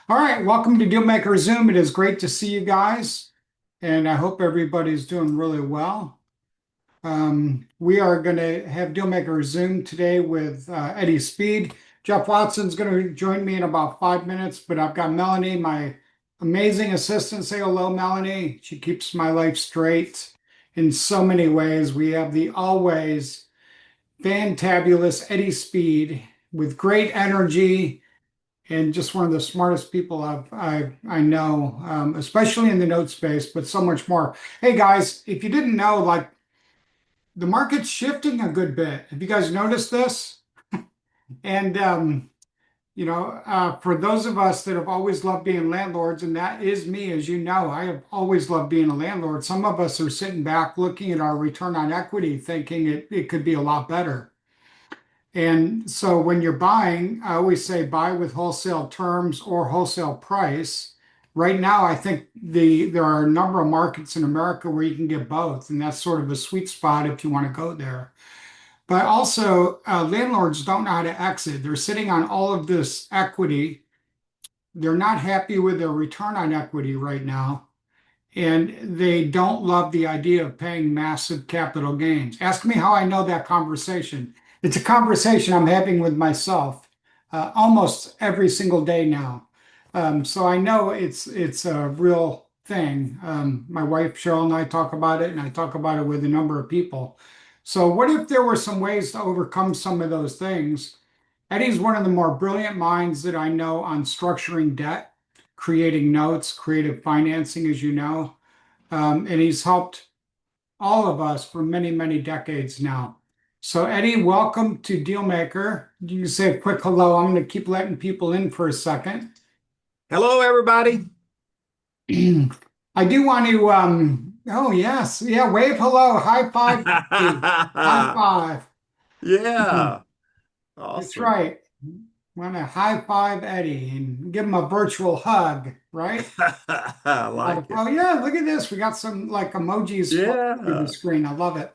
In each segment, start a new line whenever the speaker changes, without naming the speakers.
All right, welcome to Dealmaker Zoom. It is great to see you guys, and I hope everybody's doing really well. We are going to have Dealmaker Zoom today with Eddie Speed. Jeff Watson's going to join me in about 5 minutes, but I've got Melanie, my amazing assistant. Say hello, Melanie. She keeps my life straight in so many ways. We have the always fantabulous Eddie Speed with great energy and just one of the smartest people I know, especially in the note space, but so much more. Hey guys, if you didn't know, like the market's shifting a good bit. Have you guys noticed this? And for those of us that have always loved being landlords, and that is me, as you know, I have always loved being a landlord. Some of us are sitting back looking at our return on equity, thinking it could be a lot better. And so when you're buying, I always say buy with wholesale terms or wholesale price. Right now, I think there are a number of markets in America where you can get both, and that's sort of a sweet spot if you want to go there. But also, landlords don't know how to exit. They're sitting on all of this equity. They're not happy with their return on equity right now, and they don't love the idea of paying massive capital gains. Ask me how I know that conversation. It's a conversation I'm having with myself almost every single day now. So I know it's a real thing. My wife Cheryl and I talk about it, and I talk about it with a number of people. So what if there were some ways to overcome some of those things? Eddie's one of the more brilliant minds that I know on structuring debt, creating notes, creative financing, as you know. And he's helped all of us for many, many decades now. So, Eddie, welcome to Dealmaker. You can say a quick hello. I'm going to keep letting people in for a second.
Hello, everybody.
I do want to, oh, yes. Yeah, wave hello. High five, Eddie. High five.
Yeah,
That's
awesome.
right. Want to high five Eddie and give him a virtual hug, right?
I like it.
Oh yeah, look at this. We got some like emojis flying through the
Yeah.
screen. I love it.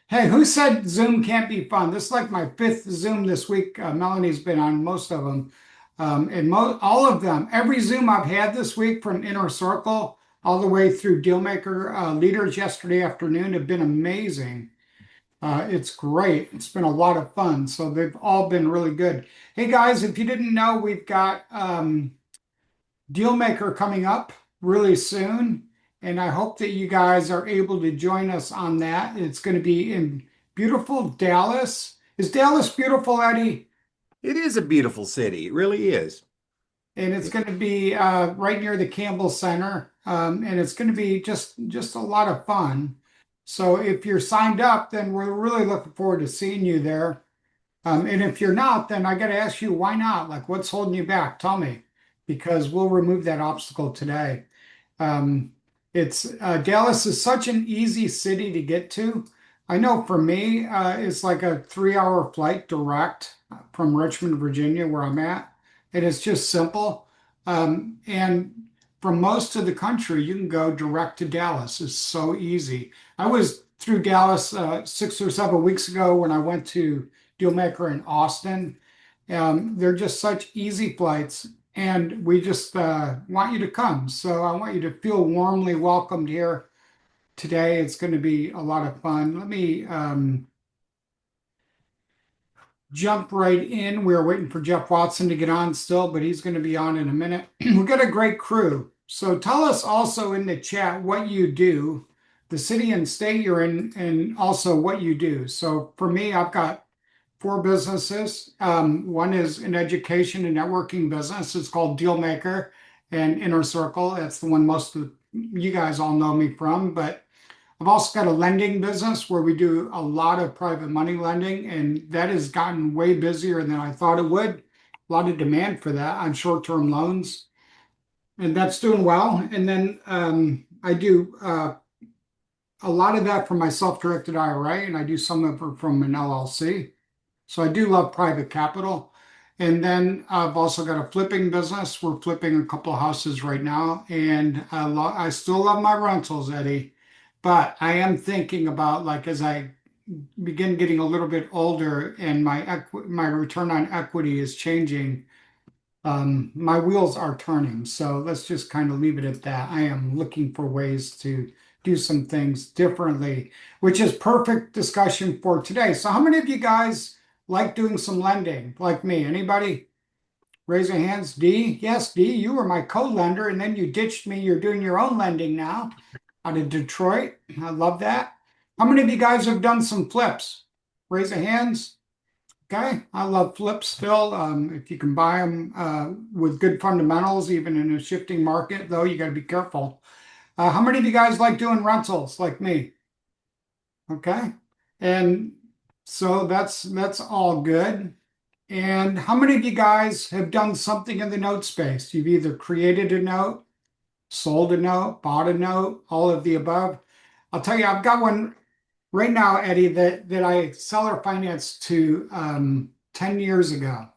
Hey, who said Zoom can't be fun? This is like my fifth Zoom this week. Melanie's been on most of them, and all of them. Every Zoom I've had this week, from Inner Circle all the way through Dealmaker leaders yesterday afternoon, have been amazing. It's great. It's been a lot of fun. So they've all been really good. Hey guys, if you didn't know, we've got Dealmaker coming up really soon. And I hope that you guys are able to join us on that. It's going to be in beautiful Dallas. Is Dallas beautiful, Eddie?
It is a beautiful city. It really is.
And it's going to be right near the Campbell Center. And it's going to be just a lot of fun. So if you're signed up, then we're really looking forward to seeing you there. And if you're not, then I got to ask you, why not? Like, what's holding you back? Tell me, because we'll remove that obstacle today. Um, it's Dallas is such an easy city to get to. I know for me, it's like a 3 hour flight direct from Richmond, Virginia, where I'm at. And it's just simple. And from most of the country, you can go direct to Dallas. It's so easy. I was through Dallas 6 or 7 weeks ago when I went to Dealmaker in Austin. They're just such easy flights, and we just want you to come. So I want you to feel warmly welcomed here today. It's going to be a lot of fun. Let me jump right in. We're waiting for Jeff Watson to get on still, but he's going to be on in a minute. We've got a great crew. So tell us also in the chat what you do, the city and state you're in, and also what you do. So for me, I've got four businesses. One is an education and networking business. It's called Dealmaker and Inner Circle. That's the one most of you guys all know me from. But I've also got a lending business where we do a lot of private money lending, and that has gotten way busier than I thought it would. A lot of demand for that on short-term loans, and that's doing well. And then I do a lot of that from my self-directed IRA, and I do some of it from an LLC. So I do love private capital. And then I've also got a flipping business. We're flipping a couple of houses right now, and I still love my rentals, Eddie. But I am thinking about, like, as I begin getting a little bit older and my return on equity is changing, My wheels are turning, so let's just kind of leave it at that. I am looking for ways to do some things differently, which is perfect discussion for today. So, how many of you guys like doing some lending, like me? Anybody? Raise your hands. D, yes, D, you were my co-lender, and then you ditched me. You're doing your own lending now out of Detroit. I love that. How many of you guys have done some flips? Raise your hands. Okay, I love flips still. If you can buy them with good fundamentals, even in a shifting market, though, you got to be careful. How many of you guys like doing rentals like me? Okay, and so that's all good. And how many of you guys have done something in the note space? You've either created a note, sold a note, bought a note, all of the above. I'll tell you, I've got one right now, Eddie, that I seller financed to 10 years ago.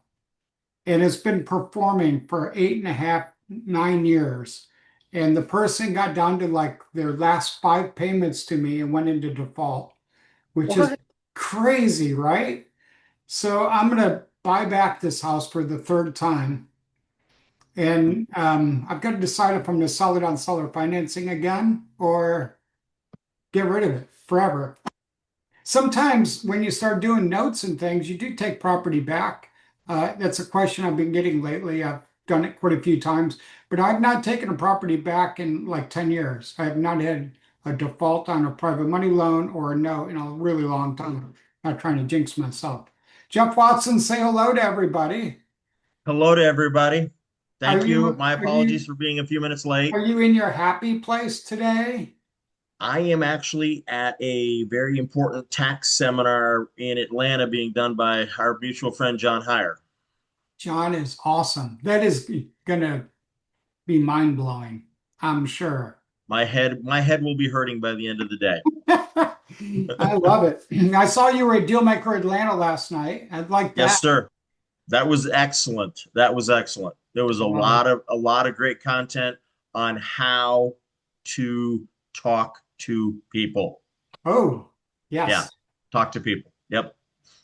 And it's been performing for 8.5, 9 years. And the person got down to like their last five payments to me and went into default, which is
What?
crazy, right? So I'm going to buy back this house for the third time. And I've got to decide if I'm going to sell it on seller financing again or get rid of it forever. Sometimes when you start doing notes and things, you do take property back. That's a question I've been getting lately. I've done it quite a few times, but I've not taken a property back in like 10 years. I have not had a default on a private money loan or a note in a really long time. Not trying to jinx myself. Jeff Watson, say hello to everybody.
Hello to everybody.
Are
Thank you.
you
My
are you
apologies for being a few minutes late.
are you in your happy place today?
I am actually at a very important tax seminar in Atlanta being done by our mutual friend John Heyer.
John is awesome. That is gonna be mind blowing, I'm sure.
My head will be hurting by the end of the day.
I love it. I saw you were at Dealmaker Atlanta last night. I'd like
Yes,
that.
sir. That was excellent. That was excellent. There was a
Love it.
lot of great content on how to talk to people.
Oh,
Yeah,
yes.
talk to people. Yep.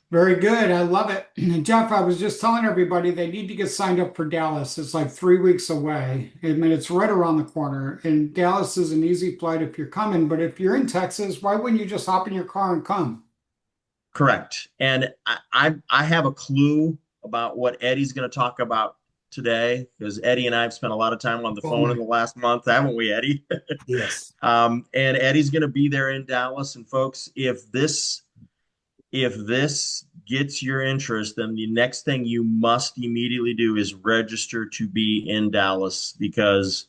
Very good. I love it. Jeff, I was just telling everybody they need to get signed up for Dallas. It's like 3 weeks away. I mean, it's right around the corner. And Dallas is an easy flight if you're coming. But if you're in Texas, why wouldn't you just hop in your car and come?
Correct. And I have a clue about what Eddie's going to talk about today because Eddie and I have spent a lot of time on the
Oh
phone in
my.
the last month, haven't we, Eddie?
Yes.
And Eddie's going to be there in Dallas. And folks, if this gets your interest, then the next thing you must immediately do is register to be in Dallas because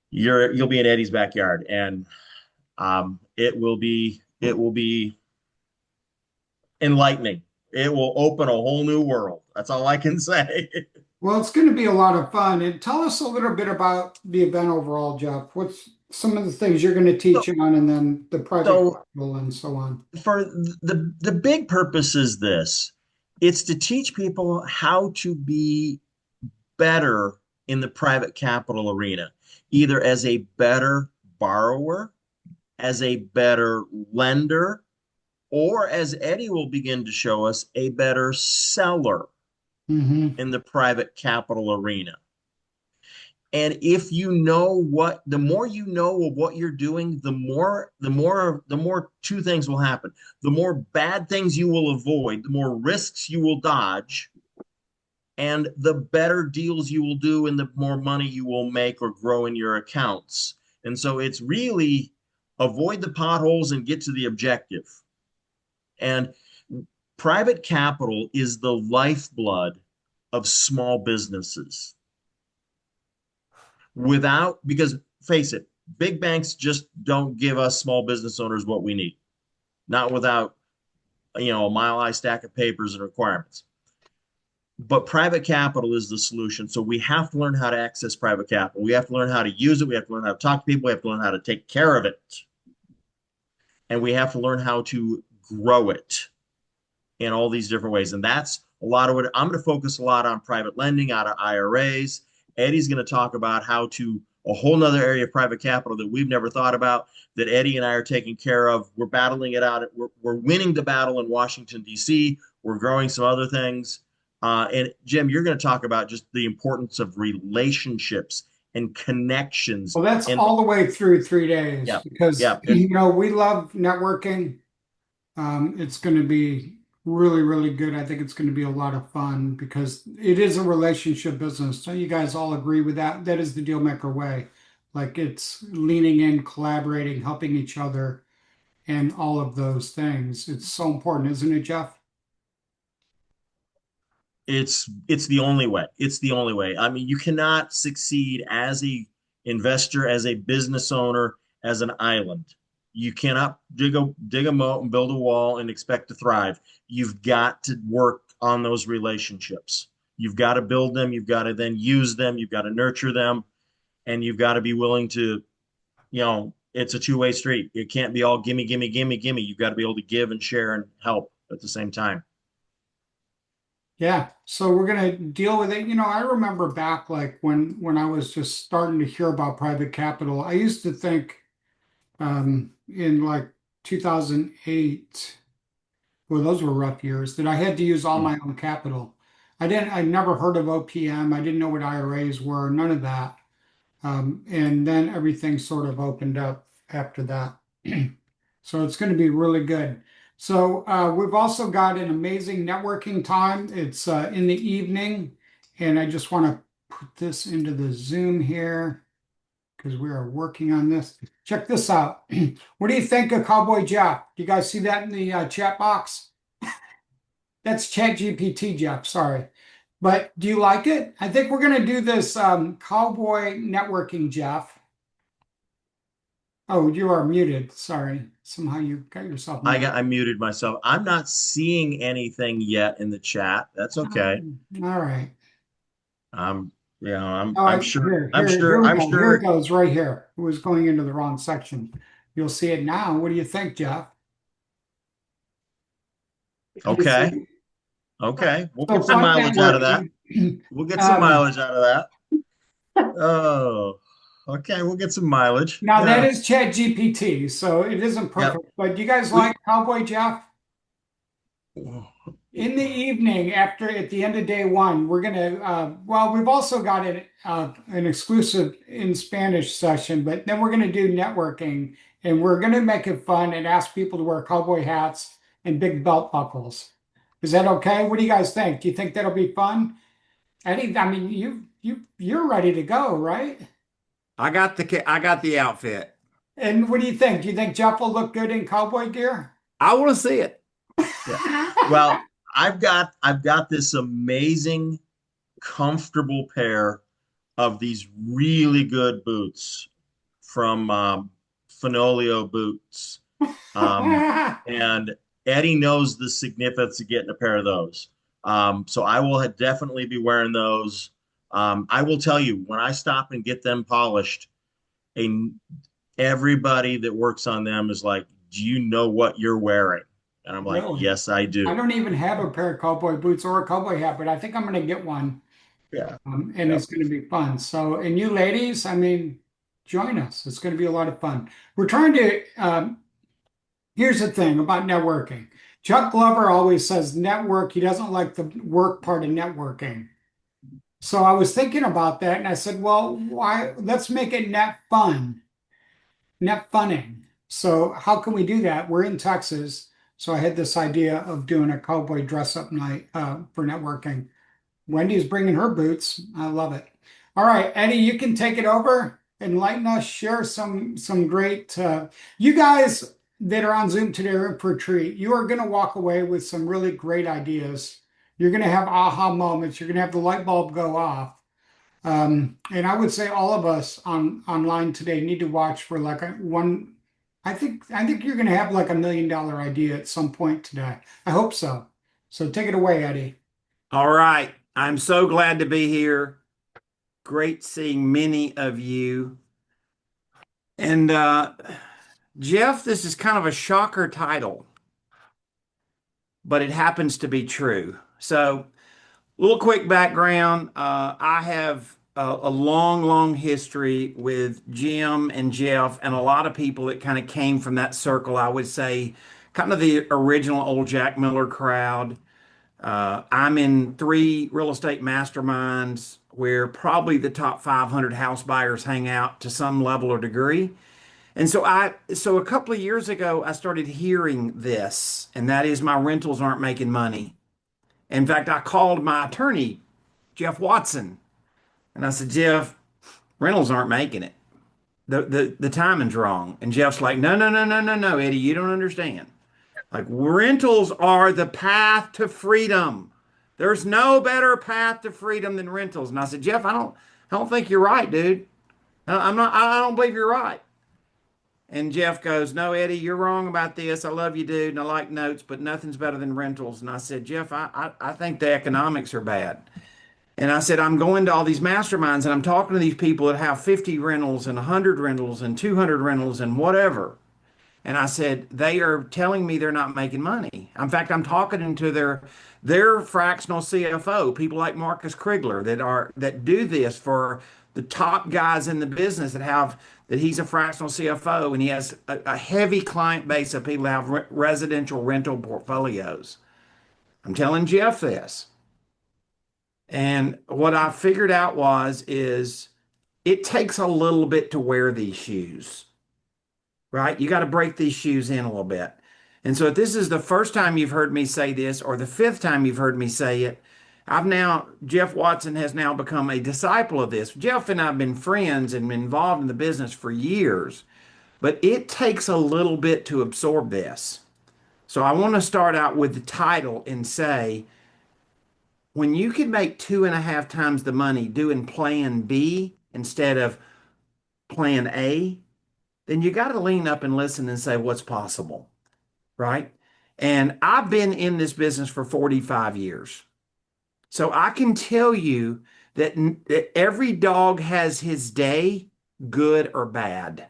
you'll be in Eddie's backyard, and it will be enlightening. It will open a whole new world. That's all I can say.
Well, it's going to be a lot of fun. And tell us a little bit about the event overall, Jeff. What's some of the things you're going to teach
So,
on, and then the private
so
capital and so on?
for the big purpose is this. It's to teach people how to be better in the private capital arena, either as a better borrower, as a better lender, or as Eddie will begin to show us, a better seller
Hmm.
in the private capital arena. And if you know what, the more you know of what you're doing, the more two things will happen. The more bad things you will avoid, the more risks you will dodge, and the better deals you will do, and the more money you will make or grow in your accounts. And so it's really avoid the potholes and get to the objective. And private capital is the lifeblood of small businesses. Because face it, big banks just don't give us small business owners what we need, not without a mile high stack of papers and requirements. But private capital is the solution. So we have to learn how to access private capital. We have to learn how to use it. We have to learn how to talk to people. We have to learn how to take care of it. And we have to learn how to grow it in all these different ways. And that's a lot of what I'm going to focus a lot on: private lending out of IRAs. Eddie's going to talk about how to a whole nother area of private capital that we've never thought about, that Eddie and I are taking care of. We're battling it out. We're winning the battle in Washington, D.C. We're growing some other things. And Jim, you're going to talk about just the importance of relationships and connections.
Well, that's
And
all the way through 3 days
yeah,
because,
yeah, it,
we love networking. It's going to be really, really good. I think it's going to be a lot of fun because it is a relationship business. So you guys all agree with that? That is the deal maker way. Like it's leaning in, collaborating, helping each other, and all of those things. It's so important, isn't it, Jeff?
it's the only way. It's the only way. I mean, you cannot succeed as a investor, as a business owner, as an island. You cannot dig a moat and build a wall and expect to thrive. You've got to work on those relationships. You've got to build them. You've got to then use them. You've got to nurture them, and you've got to be willing to, it's a two-way street. It can't be all gimme, gimme, gimme, gimme. You've got to be able to give and share and help at the same time.
Yeah. So we're gonna deal with it. I remember back like when I was just starting to hear about private capital, I used to think in like 2008. Well, those were rough years that I had to use all my own capital. I never heard of OPM. I didn't know what IRAs were, none of that. And then everything sort of opened up after that. So it's going to be really good. So we've also got an amazing networking time. It's in the evening, and I just want to put this into the Zoom here because we are working on this. Check this out. What do you think of Cowboy Jeff? Do you guys see that in the chat box? That's Chat GPT, Jeff. Sorry. But do you like it? I think we're going to do this cowboy networking, Jeff. Oh, you are muted. Sorry. Somehow you got yourself muted.
I muted myself. I'm not seeing anything yet in the chat. That's okay.
All right.
Um,
All
I'm
right.
sure
Here we
I'm
go. Here it
sure.
goes right here. It was going into the wrong section. You'll see it now. What do you think, Jeff? Do you see
Okay,
it?
okay. We'll
So
get some
fun
mileage out of that.
networking.
We'll get some
Um,
mileage out of that. Oh, okay. We'll get some mileage.
Now that
Yeah.
is Chat GPT, so it isn't
Yep.
perfect. But do you guys
We
like Cowboy Jeff? In the evening, after at the end of day one, we're gonna. Well, we've also got an exclusive in Spanish session, but then we're gonna do networking, and we're gonna make it fun and ask people to wear cowboy hats and big belt buckles. Is that okay? What do you guys think? Do you think that'll be fun? Eddie, I mean, you're ready to go, right?
I got the outfit.
And what do you think? Do you think Jeff will look good in cowboy gear?
I want to see it.
yeah. Well, I've got this amazing, comfortable pair of these really good boots from Finolio Boots. And Eddie knows the significance of getting a pair of those. So I will definitely be wearing those. I will tell you, when I stop and get them polished, and everybody that works on them is like, "Do you know what you're wearing?" And I'm like,
Really?
"Yes, I
I
do."
don't even have a pair of cowboy boots or a cowboy hat, but I think I'm going to get one,
Yeah.
and
Yep.
it's going to be fun. So, and you ladies, I mean, join us. It's going to be a lot of fun. We're trying to. Here's the thing about networking. Chuck Glover always says network. He doesn't like the work part of networking. So I was thinking about that, and I said, well, why? Let's make it net fun, net funning. So how can we do that? We're in Texas, so I had this idea of doing a cowboy dress-up night for networking. Wendy's bringing her boots. I love it. All right, Eddie, you can take it over. Enlighten us. Share some great. You guys that are on Zoom today are in for a treat. You are going to walk away with some really great ideas. You're going to have aha moments. You're going to have the light bulb go off. And I would say all of us online today need to watch for like a one. I think you're going to have like $1 million idea at some point today. I hope so. So take it away, Eddie.
All right. I'm so glad to be here. Great seeing many of you. And Jeff, this is kind of a shocker title, but it happens to be true. So, little quick background. I have a long, long history with Jim and Jeff and a lot of people that kind of came from that circle. I would say kind of the original old Jack Miller crowd. I'm in 3 real estate masterminds where probably the top 500 house buyers hang out to some level or degree. And so a couple of years ago, I started hearing this, and that is my rentals aren't making money. In fact, I called my attorney, Jeff Watson, and I said, Jeff, rentals aren't making it. The timing's wrong. And Jeff's like, no, no, no, no, no, no, Eddie, you don't understand. Like rentals are the path to freedom. There's no better path to freedom than rentals. And I said, Jeff, I don't think you're right, dude. I don't believe you're right. And Jeff goes, no, Eddie, you're wrong about this. I love you, dude, and I like notes, but nothing's better than rentals. And I said, Jeff, I think the economics are bad. And I said, I'm going to all these masterminds and I'm talking to these people that have 50 rentals and 100 rentals and 200 rentals and whatever. And I said, they are telling me they're not making money. In fact, I'm talking to their fractional CFO, people like Marcus Krigler that do this for the top guys in the business that he's a fractional CFO and he has a heavy client base of people that have residential rental portfolios. I'm telling Jeff this. And what I figured out is it takes a little bit to wear these shoes, right? You got to break these shoes in a little bit. And so if this is the first time you've heard me say this, or the fifth time you've heard me say it, Jeff Watson has now become a disciple of this. Jeff and I have been friends and been involved in the business for years, but it takes a little bit to absorb this. So I want to start out with the title and say, when you can make 2.5 times the money doing plan B instead of plan A, then you got to lean up and listen and say what's possible, right? And I've been in this business for 45 years. So I can tell you that every dog has his day, good or bad.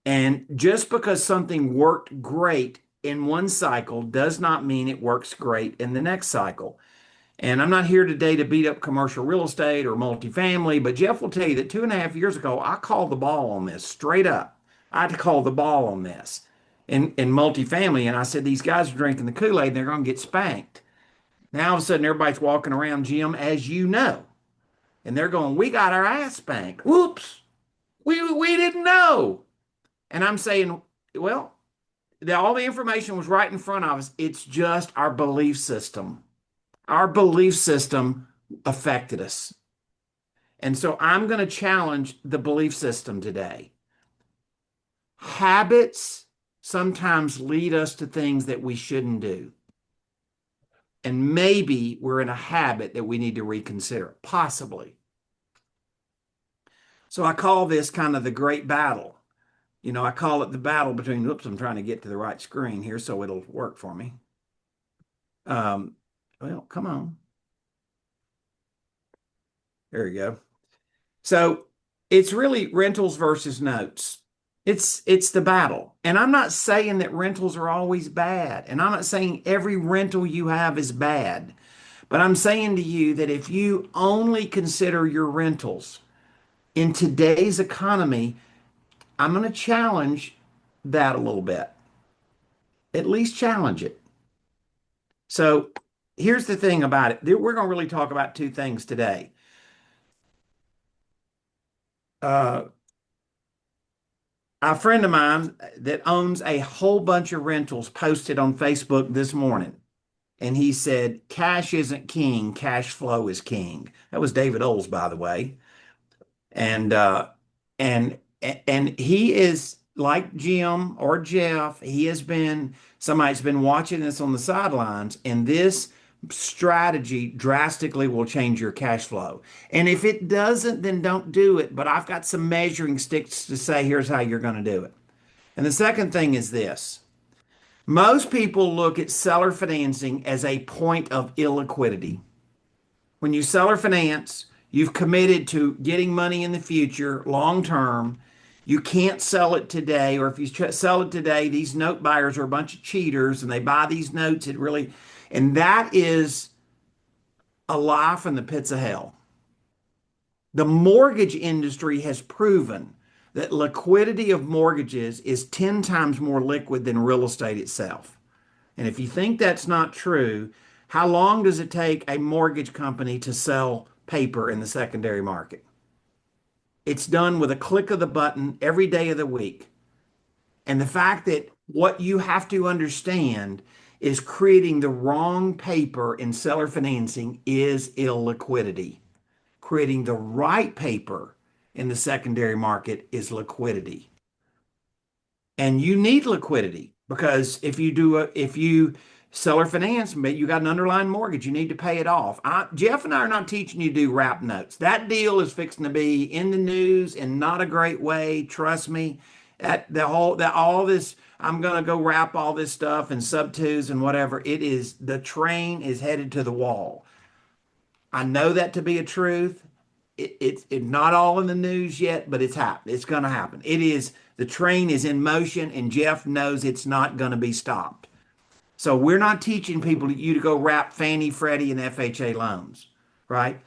And just because something worked great in one cycle does not mean it works great in the next cycle. And I'm not here today to beat up commercial real estate or multifamily, but Jeff will tell you that 2.5 years ago, I called the ball on this straight up. I had to call the ball on this in multifamily. And I said, these guys are drinking the Kool-Aid and they're going to get spanked. Now, all of a sudden, everybody's walking around, Jim, as you know, and they're going, we got our ass spanked. Whoops, we didn't know. And I'm saying, well, all the information was right in front of us. It's just our belief system. Our belief system affected us. And so I'm going to challenge the belief system today. Habits sometimes lead us to things that we shouldn't do. And maybe we're in a habit that we need to reconsider, possibly. So I call this kind of the great battle. You know, I call it the battle between, oops, I'm trying to get to the right screen here so it'll work for me. Well, come on. There we go. So it's really rentals versus notes. It's the battle. And I'm not saying that rentals are always bad. And I'm not saying every rental you have is bad. But I'm saying to you that if you only consider your rentals in today's economy, I'm going to challenge that a little bit. At least challenge it. So here's the thing about it. We're going to really talk about 2 things today. A friend of mine that owns a whole bunch of rentals posted on Facebook this morning. And he said, cash isn't king, cash flow is king. That was David Oles, by the way. And he is like Jim or Jeff. He has been somebody's been watching this on the sidelines, and this strategy drastically will change your cash flow. And if it doesn't, then don't do it. But I've got some measuring sticks to say, here's how you're going to do it. And the second thing is this. Most people look at seller financing as a point of illiquidity. When you seller finance, you've committed to getting money in the future, long term. You can't sell it today, or if you sell it today, these note buyers are a bunch of cheaters and they buy these notes. And that is a lie from the pits of hell. The mortgage industry has proven that liquidity of mortgages is 10 times more liquid than real estate itself. And if you think that's not true, how long does it take a mortgage company to sell paper in the secondary market? It's done with a click of the button every day of the week. And the fact that what you have to understand is creating the wrong paper in seller financing is illiquidity. Creating the right paper in the secondary market is liquidity. And you need liquidity because if you seller finance, but you got an underlying mortgage, you need to pay it off. Jeff and I are not teaching you to do wrap notes. That deal is fixing to be in the news in not a great way. Trust me. All this, I'm gonna go wrap all this stuff and sub twos and whatever. The train is headed to the wall. I know that to be a truth. It's not all in the news yet, but it's happened. It's going to happen. The train is in motion, and Jeff knows it's not going to be stopped. So we're not teaching you to go wrap Fannie, Freddie, and FHA loans, right?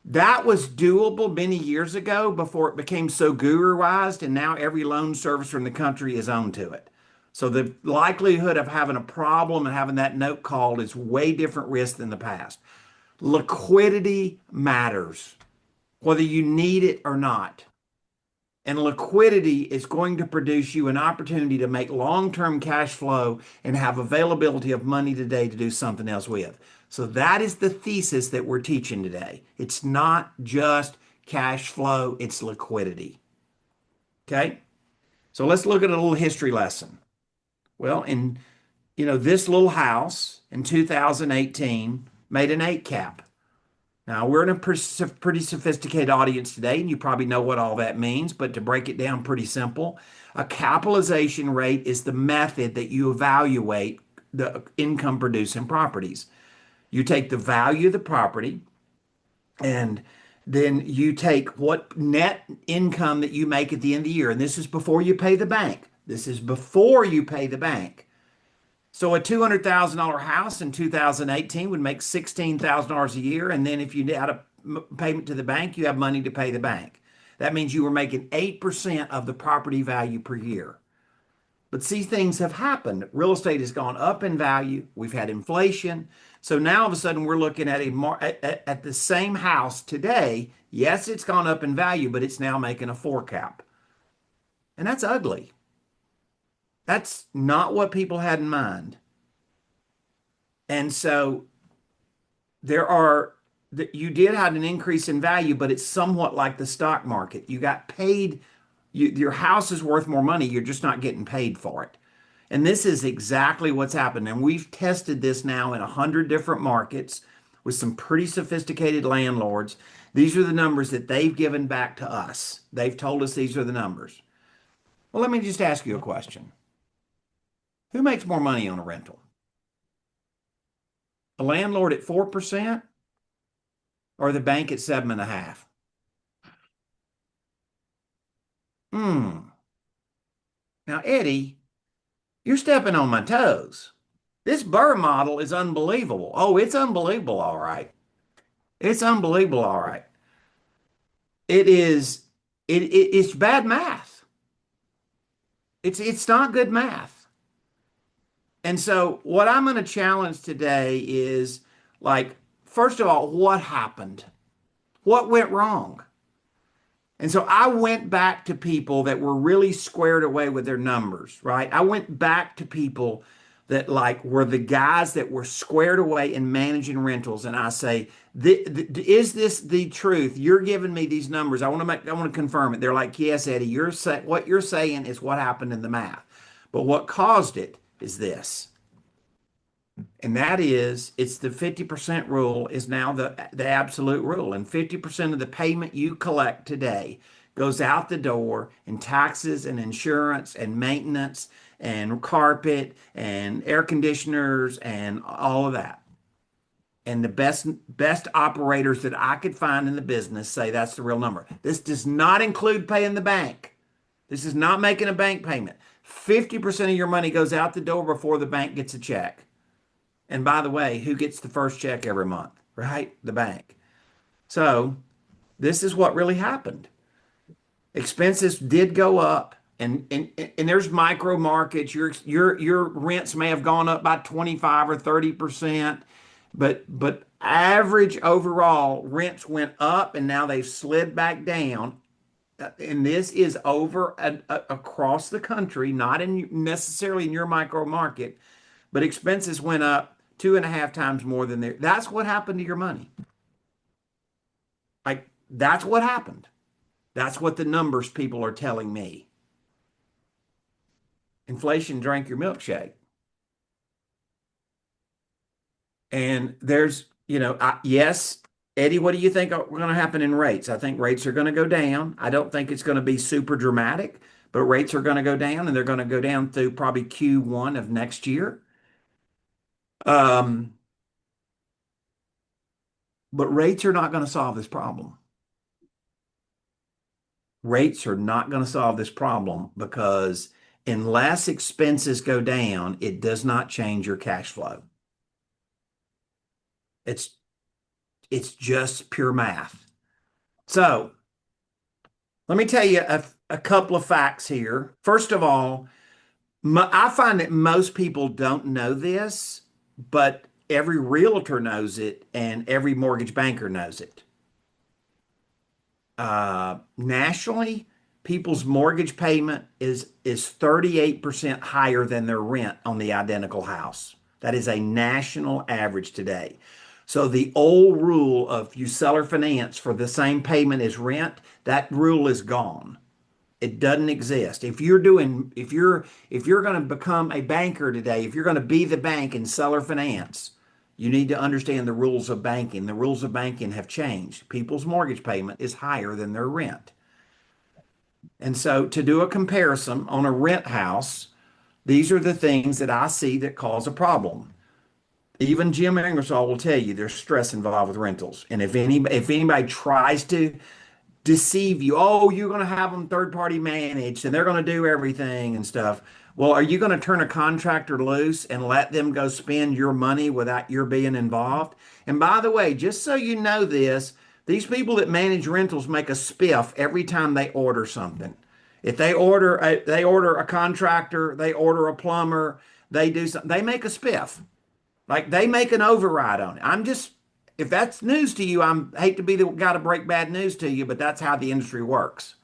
That was doable many years ago before it became so guruized, and now every loan servicer in the country is owned to it. So the likelihood of having a problem and having that note called is way different risk than the past. Liquidity matters, whether you need it or not. And liquidity is going to produce you an opportunity to make long-term cash flow and have availability of money today to do something else with. So that is the thesis that we're teaching today. It's not just cash flow, it's liquidity. Okay? So let's look at a little history lesson. Well, this little house in 2018 made an 8 cap. Now, we're in a pretty sophisticated audience today, and you probably know what all that means, but to break it down pretty simple, a capitalization rate is the method that you evaluate the income producing properties. You take the value of the property, and then you take what net income that you make at the end of the year, and this is before you pay the bank. This is before you pay the bank. So a $200,000 house in 2018 would make $16,000 a year. And then if you had a payment to the bank, you have money to pay the bank. That means you were making 8% of the property value per year. But see, things have happened. Real estate has gone up in value. We've had inflation. So now all of a sudden we're looking at the same house today. Yes, it's gone up in value, but it's now making a 4 cap. And that's ugly. That's not what people had in mind. And so you did have an increase in value, but it's somewhat like the stock market. You got paid, your house is worth more money, you're just not getting paid for it. And this is exactly what's happened. And we've tested this now in 100 different markets with some pretty sophisticated landlords. These are the numbers that they've given back to us. They've told us these are the numbers. Well, let me just ask you a question. Who makes more money on a rental? A landlord at 4% or the bank at 7.5%? Now, Eddie, you're stepping on my toes. This Burr model is unbelievable. Oh, it's unbelievable, all right. It's unbelievable, all right. It's bad math. It's not good math. And so what I'm going to challenge today is, like, first of all, what happened? What went wrong? And so I went back to people that were really squared away with their numbers, right? I went back to people that were the guys that were squared away in managing rentals. And I say, is this the truth? You're giving me these numbers. I want to confirm it. They're like, yes, Eddie, what you're saying is what happened in the math. But what caused it is this. And that is, it's the 50% rule is now the absolute rule. And 50% of the payment you collect today goes out the door in taxes and insurance and maintenance and carpet and air conditioners and all of that. And the best operators that I could find in the business say that's the real number. This does not include paying the bank. This is not making a bank payment. 50% of your money goes out the door before the bank gets a check. And by the way, who gets the first check every month, right? The bank. So this is what really happened. Expenses did go up, And there's micro markets. Your rents may have gone up by 25 or 30%, but average overall rents went up and now they've slid back down. And this is across the country, not in necessarily in your micro market, but expenses went up 2.5 times more than there. That's what happened to your money. Like that's what happened. That's what the numbers people are telling me. Inflation drank your milkshake. And there's, yes, Eddie, what do you think are going to happen in rates? I think rates are going to go down. I don't think it's going to be super dramatic, but rates are going to go down and they're going to go down through probably Q1 of next year. Um, but rates are not going to solve this problem. Rates are not going to solve this problem because unless expenses go down, it does not change your cash flow. It's just pure math. So let me tell you a couple of facts here. First of all, I find that most people don't know this, but every realtor knows it and every mortgage banker knows it. Nationally, people's mortgage payment is 38% higher than their rent on the identical house. That is a national average today. So the old rule of you seller finance for the same payment as rent, that rule is gone. It doesn't exist. If you're going to become a banker today, if you're going to be the bank in seller finance, you need to understand the rules of banking. The rules of banking have changed. People's mortgage payment is higher than their rent. And so to do a comparison on a rent house, these are the things that I see that cause a problem. Even Jim Ingersoll will tell you there's stress involved with rentals. And if anybody tries to deceive you, oh, you're going to have them third party managed and they're going to do everything and stuff. Well, are you going to turn a contractor loose and let them go spend your money without your being involved? And by the way, just so you know this, these people that manage rentals make a spiff every time they order something. If they order a contractor, they order a plumber, they do something, they make a spiff. Like they make an override on it. If that's news to you, I hate to be the guy to break bad news to you, but that's how the industry works.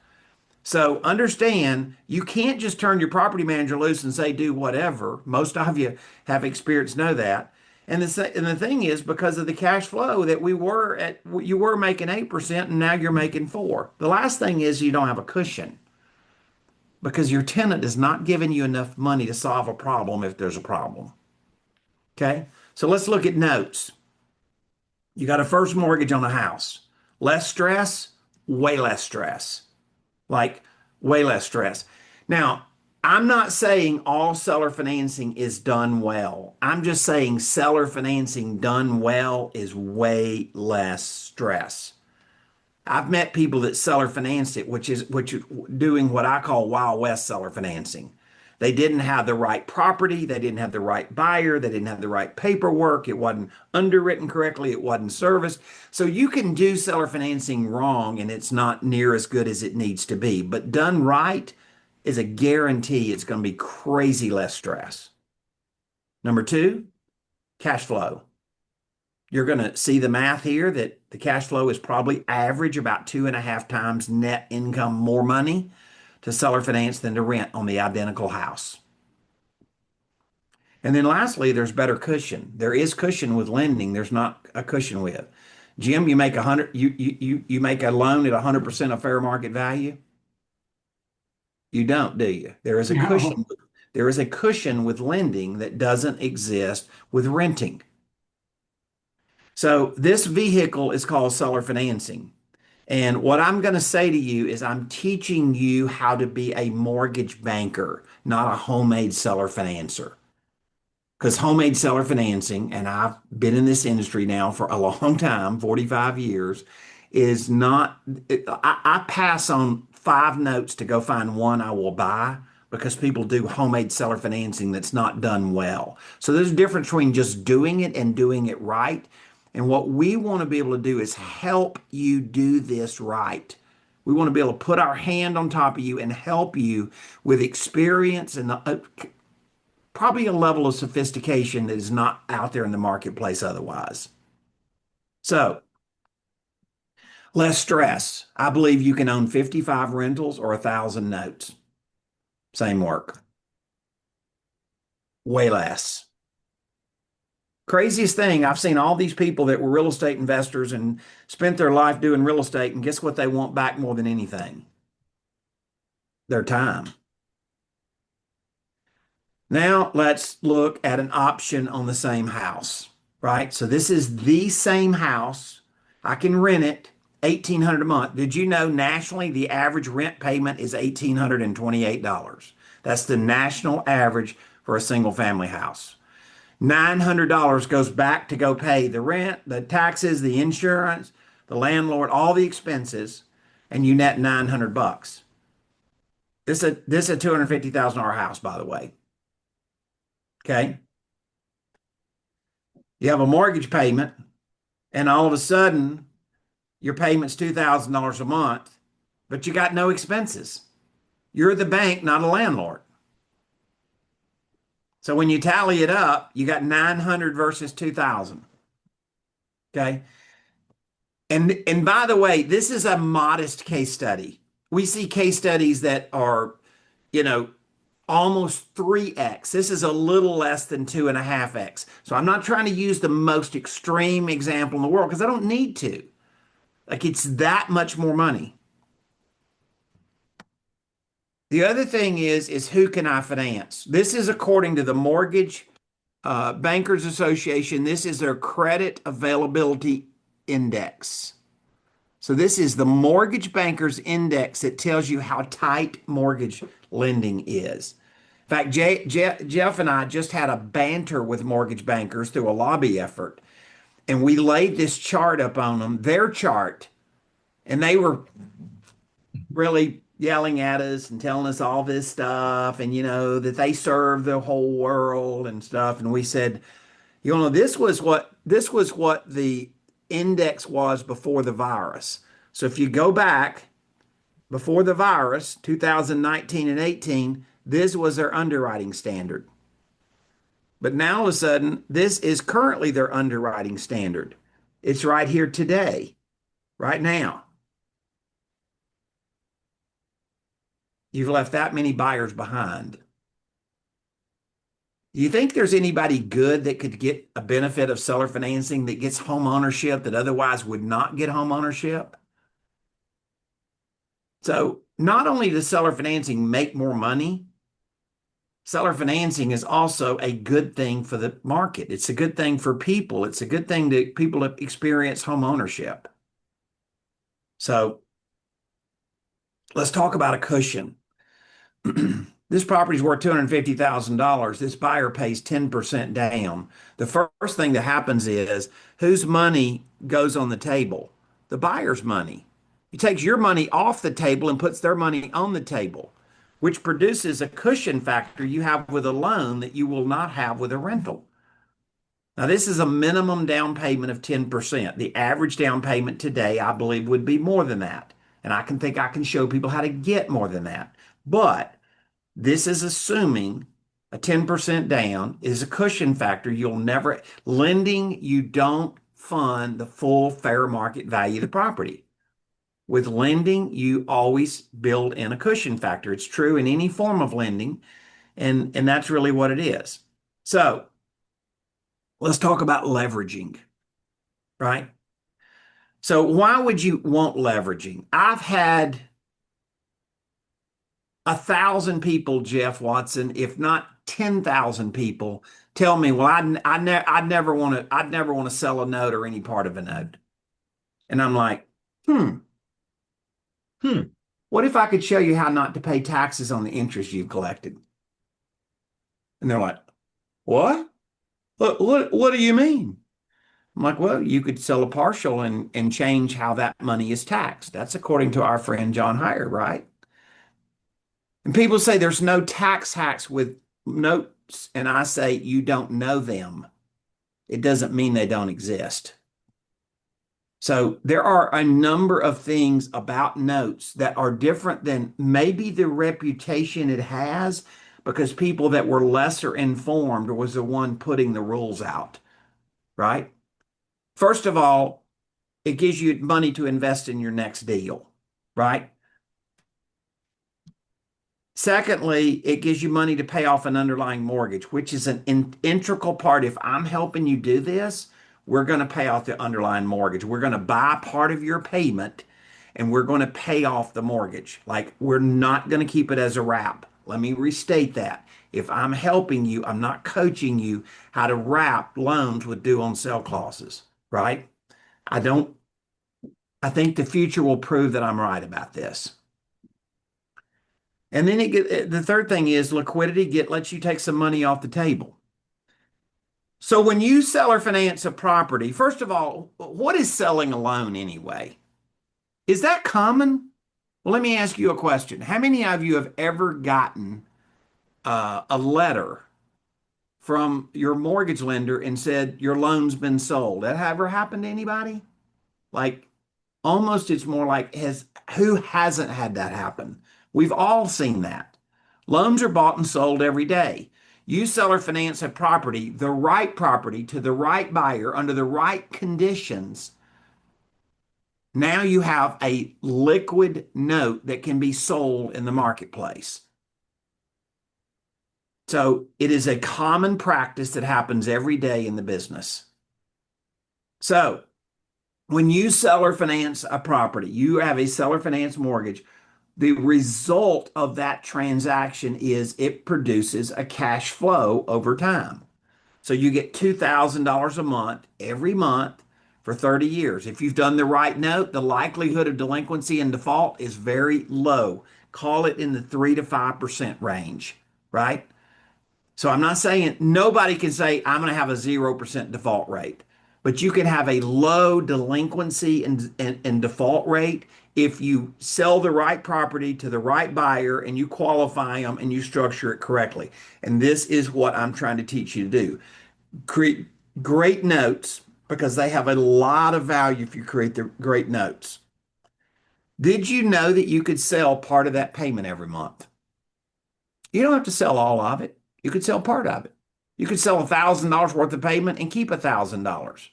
So understand, you can't just turn your property manager loose and say, do whatever. Most of you have experience, know that. And the thing is, because of the cash flow that you were making 8% and now you're making 4%. The last thing is you don't have a cushion because your tenant is not giving you enough money to solve a problem if there's a problem. Okay, so let's look at notes. You got a first mortgage on a house. Less stress, way less stress. Like way less stress. Now, I'm not saying all seller financing is done well. I'm just saying seller financing done well is way less stress. I've met people that seller financed it, which is doing what I call Wild West seller financing. They didn't have the right property. They didn't have the right buyer. They didn't have the right paperwork. It wasn't underwritten correctly. It wasn't serviced. So you can do seller financing wrong and it's not near as good as it needs to be. But done right is a guarantee it's going to be crazy less stress. Number 2, cash flow. You're going to see the math here that the cash flow is probably average about 2.5 times net income more money to seller finance than to rent on the identical house. And then lastly, there's better cushion. There is cushion with lending. There's not a cushion with. Jim, you make you make a loan at 100% of fair market value? You don't, do you? There is a
No.
cushion. There is a cushion with lending that doesn't exist with renting. So this vehicle is called seller financing. And what I'm going to say to you is I'm teaching you how to be a mortgage banker, not a homemade seller financer. Because homemade seller financing, and I've been in this industry now for a long time, 45 years, is not, I pass on 5 notes to go find one I will buy because people do homemade seller financing that's not done well. So there's a difference between just doing it and doing it right. And what we want to be able to do is help you do this right. We want to be able to put our hand on top of you and help you with experience and probably a level of sophistication that is not out there in the marketplace otherwise. So, less stress. I believe you can own 55 rentals or 1,000 notes. Same work. Way less. Craziest thing, I've seen all these people that were real estate investors and spent their life doing real estate, and guess what they want back more than anything? Their time. Now let's look at an option on the same house, right? So this is the same house. I can rent it $1,800 a month. Did you know nationally the average rent payment is $1,828? That's the national average for a single family house. $900 goes back to go pay the rent, the taxes, the insurance, the landlord, all the expenses, and you net $900. This is a $250,000 house, by the way. Okay. You have a mortgage payment, and all of a sudden your payment's $2,000 a month, but you got no expenses. You're the bank, not a landlord. So when you tally it up, you got 900 versus 2,000. Okay. And by the way, this is a modest case study. We see case studies that are, almost 3x. This is a little less than 2.5x. So I'm not trying to use the most extreme example in the world because I don't need to. Like, it's that much more money. The other thing is who can I finance? This is according to the Mortgage Bankers Association. This is their credit availability index. So this is the Mortgage Bankers Index that tells you how tight mortgage lending is. In fact, Jeff and I just had a banter with mortgage bankers through a lobby effort, and we laid this chart up on them, their chart, and they were really yelling at us and telling us all this stuff, and that they serve the whole world and stuff. And we said, this was what the index was before the virus. So if you go back before the virus, 2019 and 18, this was their underwriting standard. But now all of a sudden, this is currently their underwriting standard. It's right here today, right now. You've left that many buyers behind. Do you think there's anybody good that could get a benefit of seller financing that gets home ownership that otherwise would not get home ownership? So not only does seller financing make more money, seller financing is also a good thing for the market. It's a good thing for people. It's a good thing that people experience home ownership. So let's talk about a cushion. This property is worth $250,000. This buyer pays 10% down. The first thing that happens is whose money goes on the table? The buyer's money. He takes your money off the table and puts their money on the table, which produces a cushion factor you have with a loan that you will not have with a rental. Now, this is a minimum down payment of 10%. The average down payment today, I believe, would be more than that. And I can show people how to get more than that. But this is assuming a 10% down is a cushion factor. Lending, you don't fund the full fair market value of the property. With lending, you always build in a cushion factor. It's true in any form of lending, and that's really what it is. So let's talk about leveraging, right? So why would you want leveraging? I've had 1,000 people, Jeff Watson, if not 10,000 people, tell me, well, I'd never want to sell a note or any part of a note. And I'm like, what if I could show you how not to pay taxes on the interest you've collected? And they're like, what? What do you mean? I'm like, well, you could sell a partial and change how that money is taxed. That's according to our friend John Heyer, right? And people say there's no tax hacks with notes, and I say you don't know them. It doesn't mean they don't exist. So there are a number of things about notes that are different than maybe the reputation it has because people that were lesser informed was the one putting the rules out, right? First of all, it gives you money to invest in your next deal, right? Secondly, it gives you money to pay off an underlying mortgage, which is an integral part. If I'm helping you do this, we're going to pay off the underlying mortgage. We're going to buy part of your payment and we're going to pay off the mortgage. Like we're not going to keep it as a wrap. Let me restate that. If I'm helping you, I'm not coaching you how to wrap loans with due on sale clauses, right? I don't, I think the future will prove that I'm right about this. And then the third thing is liquidity lets you take some money off the table. So when you sell or finance a property, first of all, what is selling a loan anyway? Is that common? Well, let me ask you a question. How many of you have ever gotten a letter from your mortgage lender and said your loan's been sold? That ever happened to anybody? Like almost it's more like who hasn't had that happen? We've all seen that. Loans are bought and sold every day. You sell or finance a property, the right property to the right buyer under the right conditions. Now you have a liquid note that can be sold in the marketplace. So it is a common practice that happens every day in the business. So when you sell or finance a property, you have a seller finance mortgage. The result of that transaction is it produces a cash flow over time. So you get $2,000 a month every month for 30 years. If you've done the right note, the likelihood of delinquency and default is very low. Call it in the 3 to 5% range, right? So I'm not saying nobody can say I'm going to have a 0% default rate, but you can have a low delinquency and default rate if you sell the right property to the right buyer and you qualify them and you structure it correctly. And this is what I'm trying to teach you to do. Create great notes because they have a lot of value if you create the great notes. Did you know that you could sell part of that payment every month? You don't have to sell all of it. You could sell part of it. You could sell $1,000 worth of payment and keep $1,000.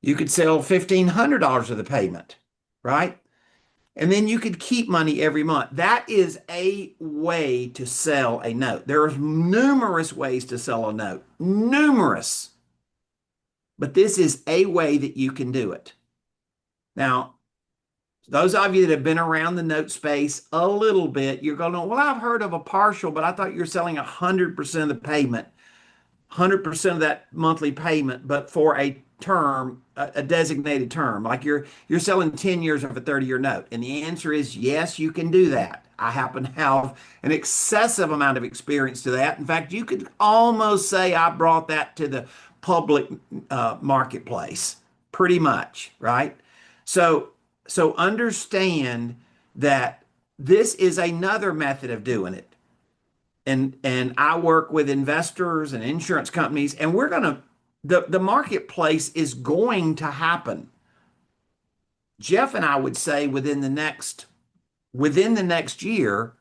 You could sell $1,500 of the payment, right? And then you could keep money every month. That is a way to sell a note. There are numerous ways to sell a note, numerous. But this is a way that you can do it. Now, those of you that have been around the note space a little bit, you're going, well, I've heard of a partial, but I thought you're selling 100% of the payment, 100% of that monthly payment, but for a term, a designated term, like you're selling 10 years of a 30-year note. And the answer is yes, you can do that. I happen to have an excessive amount of experience to that. In fact, you could almost say I brought that to the public marketplace, pretty much, right? So understand that this is another method of doing it. And I work with investors and insurance companies, and we're gonna the marketplace is going to happen. Jeff and I would say within the next year,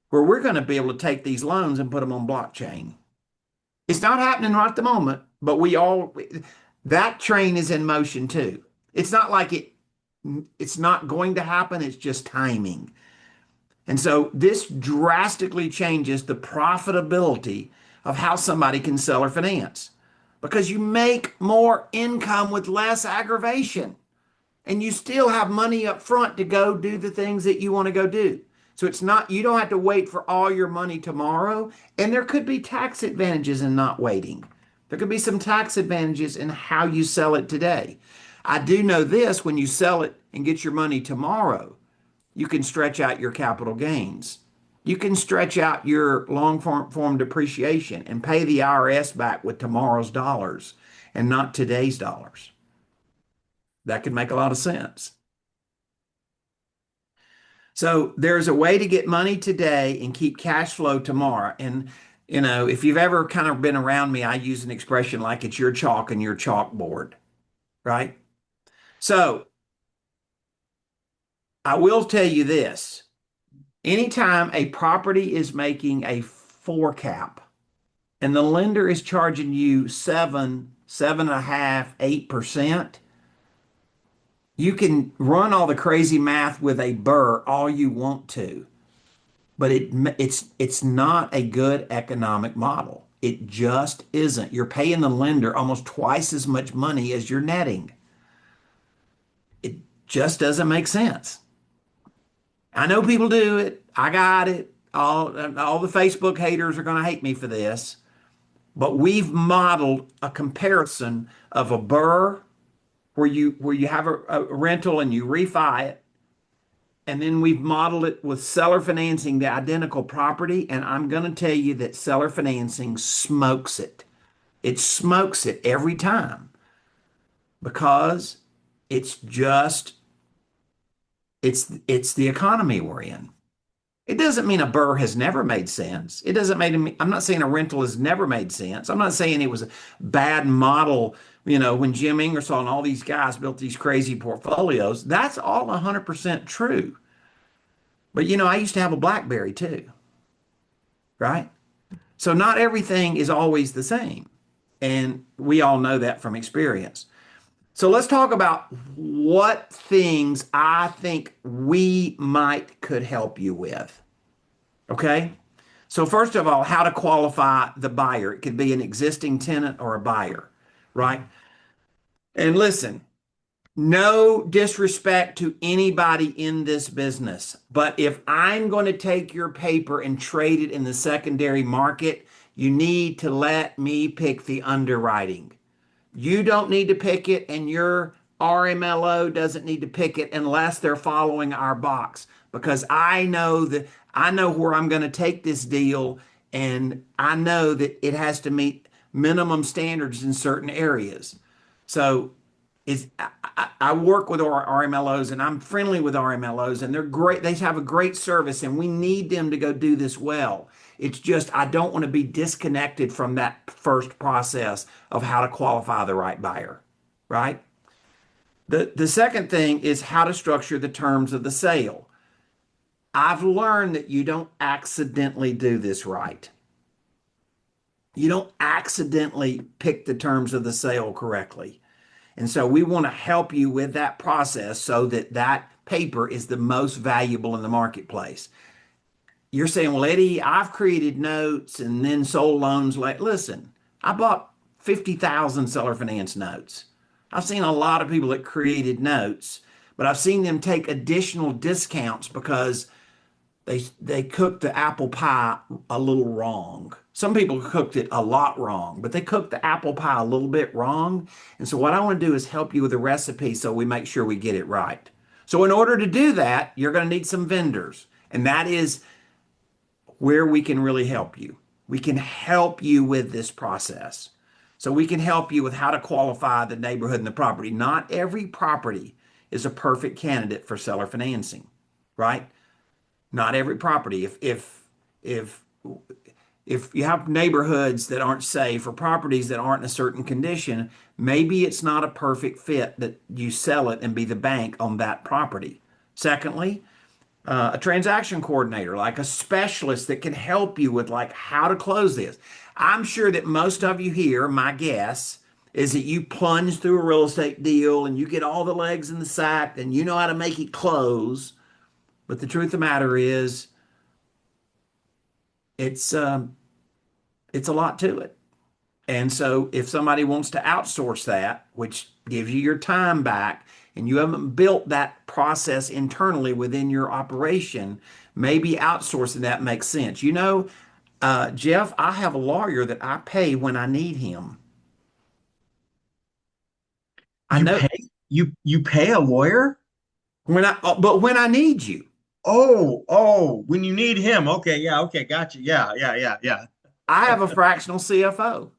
where we're going to be able to take these loans and put them on blockchain. It's not happening right at the moment, but that train is in motion too. It's not like it's not going to happen, it's just timing. And so this drastically changes the profitability of how somebody can sell or finance because you make more income with less aggravation and you still have money up front to go do the things that you want to go do. So it's not, you don't have to wait for all your money tomorrow. And there could be tax advantages in not waiting. There could be some tax advantages in how you sell it today. I do know this, when you sell it and get your money tomorrow, you can stretch out your capital gains. You can stretch out your long form depreciation and pay the IRS back with tomorrow's dollars and not today's dollars. That could make a lot of sense. So there's a way to get money today and keep cash flow tomorrow. And, if you've ever kind of been around me, I use an expression like it's your chalk and your chalkboard, right? So I will tell you this. Anytime a property is making a four cap and the lender is charging you 7.5, 8%, you can run all the crazy math with a burr all you want to, but it's not a good economic model. It just isn't. You're paying the lender almost twice as much money as you're netting. It just doesn't make sense. I know people do it. I got it. All the Facebook haters are going to hate me for this, but we've modeled a comparison of a burr where you have a rental and you refi it, and then we've modeled it with seller financing the identical property. And I'm going to tell you that seller financing smokes it. It smokes it every time because it's just it's the economy we're in. It doesn't mean a burr has never made sense. It doesn't mean I'm not saying a rental has never made sense. I'm not saying it was a bad model, when Jim Ingersoll and all these guys built these crazy portfolios. That's all 100% true. But I used to have a BlackBerry too, right? So not everything is always the same. And we all know that from experience. So let's talk about what things I think we might could help you with. Okay. So first of all, how to qualify the buyer. It could be an existing tenant or a buyer, right? And listen, no disrespect to anybody in this business, but if I'm going to take your paper and trade it in the secondary market, you need to let me pick the underwriting. You don't need to pick it, and your RMLO doesn't need to pick it unless they're following our box, because I know where I'm going to take this deal, and I know that it has to meet minimum standards in certain areas. So I work with our RMLOs, and I'm friendly with RMLOs, and they're great. They have a great service, and we need them to go do this well. It's just I don't want to be disconnected from that first process of how to qualify the right buyer, right? The second thing is how to structure the terms of the sale. I've learned that you don't accidentally do this right. You don't accidentally pick the terms of the sale correctly. And so we want to help you with that process so that that paper is the most valuable in the marketplace. You're saying, well, Eddie, I've created notes and then sold loans. Listen, I bought 50,000 seller finance notes. I've seen a lot of people that created notes, but I've seen them take additional discounts because they cooked the apple pie a little wrong. Some people cooked it a lot wrong, but they cooked the apple pie a little bit wrong. And so what I want to do is help you with the recipe so we make sure we get it right. So in order to do that, you're going to need some vendors. And that is where we can really help you. We can help you with this process. So we can help you with how to qualify the neighborhood and the property. Not every property is a perfect candidate for seller financing, right? Not every property. If if you have neighborhoods that aren't safe or properties that aren't in a certain condition, maybe it's not a perfect fit that you sell it and be the bank on that property. Secondly, a transaction coordinator, like a specialist that can help you with like how to close this. I'm sure that most of you here, my guess is that you plunge through a real estate deal and you get all the legs in the sack and you know how to make it close. But the truth of the matter is, it's um, it's a lot to it. And so if somebody wants to outsource that, which gives you your time back, and you haven't built that process internally within your operation, maybe outsourcing that makes sense. Jeff, I have a lawyer that I pay when I need him. I
You
know
pay you pay a lawyer?
but when I need you,
Oh, when you need him. Okay, yeah, okay, gotcha. Yeah.
I have a fractional CFO.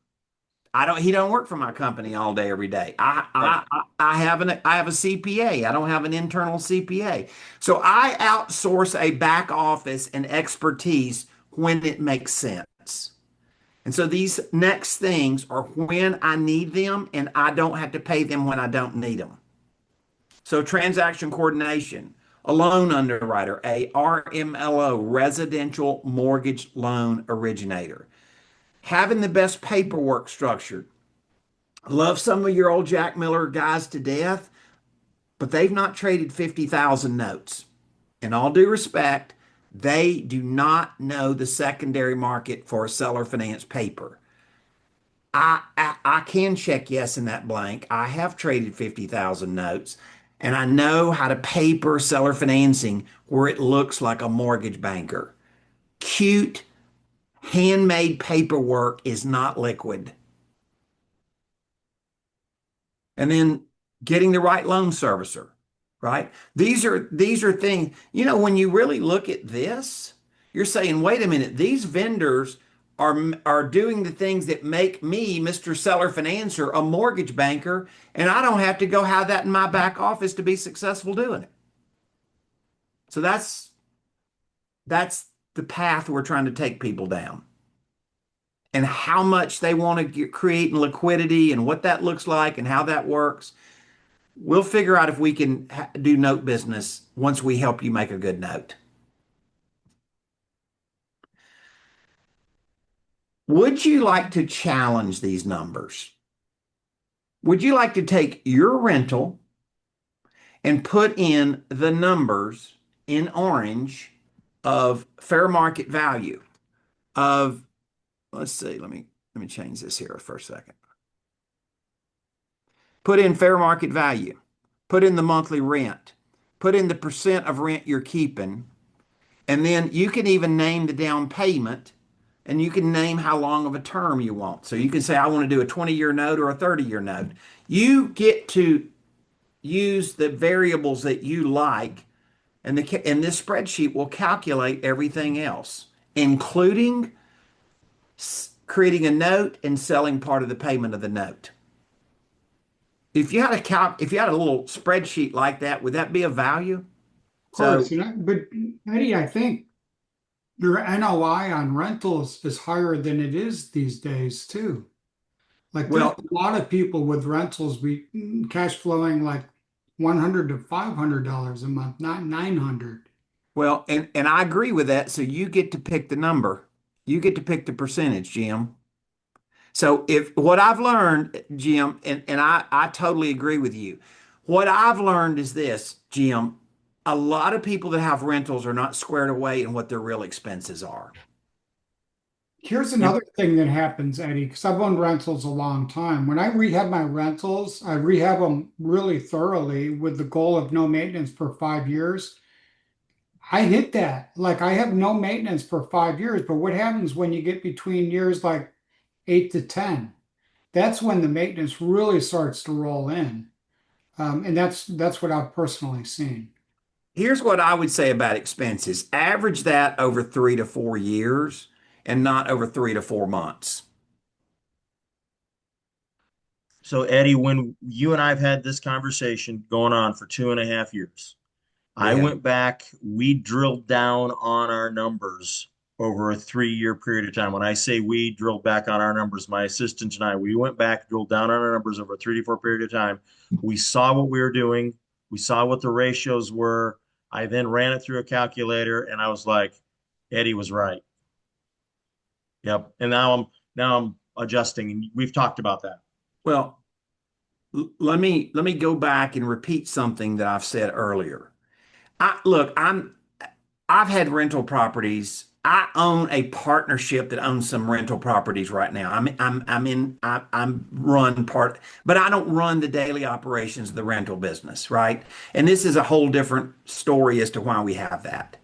He don't work for my company all day every day.
Right.
I have a CPA. I don't have an internal CPA. So I outsource a back office and expertise when it makes sense. And so these next things are when I need them and I don't have to pay them when I don't need them. So transaction coordination, a loan underwriter, a RMLO, residential mortgage loan originator, having the best paperwork structured. Love some of your old Jack Miller guys to death, but they've not traded 50,000 notes. In all due respect, they do not know the secondary market for seller finance paper. I can check yes in that blank. I have traded 50,000 notes and I know how to paper seller financing where it looks like a mortgage banker. Cute, handmade paperwork is not liquid. And then getting the right loan servicer, right? These are things, when you really look at this, you're saying, wait a minute, these vendors are doing the things that make me, Mr. Seller Financer, a mortgage banker, and I don't have to go have that in my back office to be successful doing it. So that's the path we're trying to take people down. And how much they want to create in liquidity and what that looks like and how that works. We'll figure out if we can do note business once we help you make a good note. Would you like to challenge these numbers? Would you like to take your rental and put in the numbers in orange of fair market value of, let's see, let me change this here for a second. Put in fair market value, put in the monthly rent, put in the percent of rent you're keeping, and then you can even name the down payment and you can name how long of a term you want. So you can say, I want to do a 20-year note or a 30-year note. You get to use the variables that you like, and this spreadsheet will calculate everything else, including creating a note and selling part of the payment of the note. If you had a little spreadsheet like that, would that be of value?
Of course, but Eddie, I think your NOI on rentals is higher than it is these days too. Like there's
Well,
a lot of people with rentals be cash flowing like $100 to $500 a month, not 900.
well, and I agree with that. So you get to pick the number. You get to pick the percentage, Jim. So if what I've learned, Jim, and I totally agree with you. What I've learned is this, Jim, a lot of people that have rentals are not squared away in what their real expenses are.
Here's
And
another thing that happens, Eddie, because I've owned rentals a long time. When I rehab my rentals, I rehab them really thoroughly with the goal of no maintenance for 5 years. I hit that. Like I have no maintenance for 5 years, but what happens when you get between years like 8 to 10? That's when the maintenance really starts to roll in. And that's what I've personally seen.
here's what I would say about expenses. Average that over 3 to 4 years and not over 3 to 4 months.
So, Eddie, when you and I've had this conversation going on for 2.5 years,
We
I
have.
went back, we drilled down on our numbers over a 3 year period of time. When I say we drilled back on our numbers, my assistant and I, we went back, drilled down on our numbers over a 3 to 4 period of time. We saw what we were doing, we saw what the ratios were. I then ran it through a calculator and I was like, Eddie was right. Yep. And now I'm adjusting, and we've talked about that.
Well, let me go back and repeat something that I've said earlier. I've had rental properties. I own a partnership that owns some rental properties right now. I'm run part, but I don't run the daily operations of the rental business, right? And this is a whole different story as to why we have that.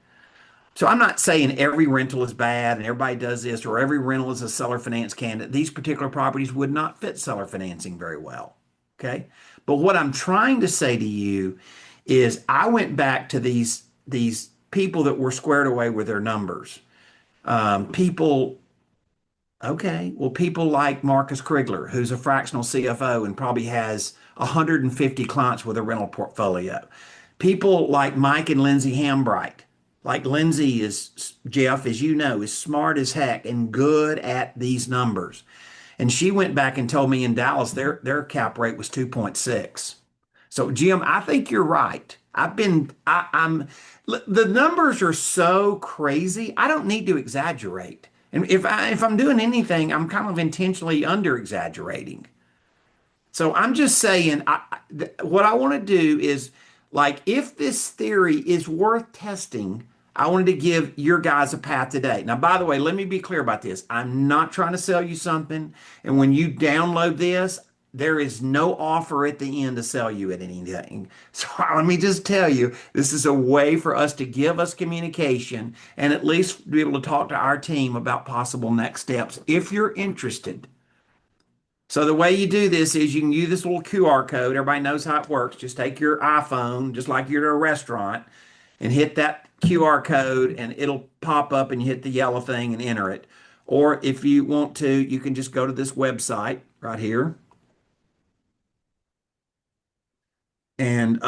So I'm not saying every rental is bad and everybody does this or every rental is a seller finance candidate. These particular properties would not fit seller financing very well. Okay. But what I'm trying to say to you is I went back to these people that were squared away with their numbers. People, okay, well, people like Marcus Krigler, who's a fractional CFO and probably has 150 clients with a rental portfolio. People like Mike and Lindsay Hambright. Like Lindsay is, Jeff, as you know, is smart as heck and good at these numbers. And she went back and told me in Dallas their cap rate was 2.6. So, Jim, I think you're right. The numbers are so crazy. I don't need to exaggerate. And if I'm doing anything, I'm kind of intentionally under exaggerating. So I'm just saying, what I want to do is like, if this theory is worth testing, I wanted to give your guys a path today. Now, by the way, let me be clear about this. I'm not trying to sell you something. And when you download this, there is no offer at the end to sell you at anything. So let me just tell you, this is a way for us to give us communication and at least be able to talk to our team about possible next steps if you're interested. So the way you do this is you can use this little QR code. Everybody knows how it works. Just take your iPhone, just like you're at a restaurant, and hit that QR code, and it'll pop up, and you hit the yellow thing and enter it. Or if you want to, you can just go to this website right here, and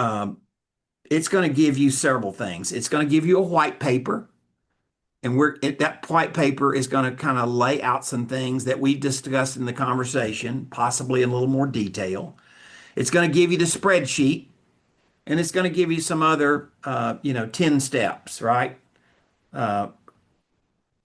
it's going to give you several things. It's going to give you a white paper, and that white paper is going to kind of lay out some things that we discussed in the conversation, possibly in a little more detail. It's going to give you the spreadsheet, and it's going to give you some other, 10 steps, right?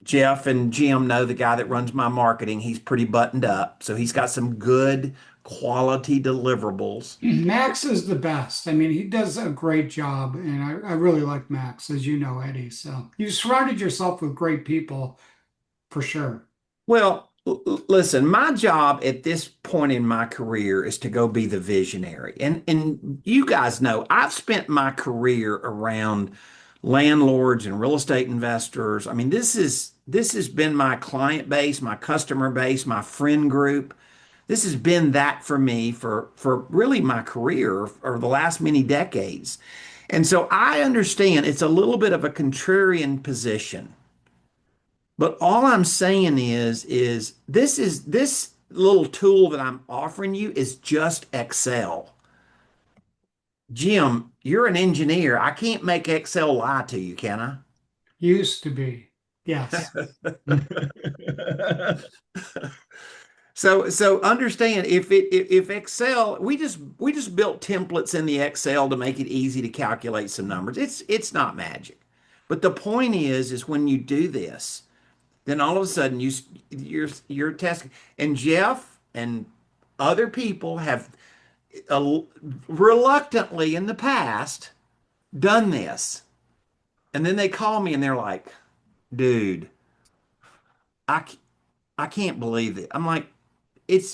Jeff and Jim know the guy that runs my marketing. He's pretty buttoned up. So he's got some good quality deliverables.
Max is the best. I mean, he does a great job, and I really like Max, as you know, Eddie. So you surrounded yourself with great people for sure.
Well, listen, my job at this point in my career is to go be the visionary. And you guys know I've spent my career around landlords and real estate investors. I mean, this has been my client base, my customer base, my friend group. This has been that for me for really my career or the last many decades. And so I understand it's a little bit of a contrarian position. But all I'm saying is this little tool that I'm offering you is just Excel. Jim, you're an engineer. I can't make Excel lie to you, can
Used to be. Yes.
I? So understand if Excel, we just built templates in the Excel to make it easy to calculate some numbers. It's not magic. But the point is when you do this, then all of a sudden you're testing. And Jeff and other people have reluctantly in the past done this. And then they call me and they're like, dude, I, I can't believe it. I'm like,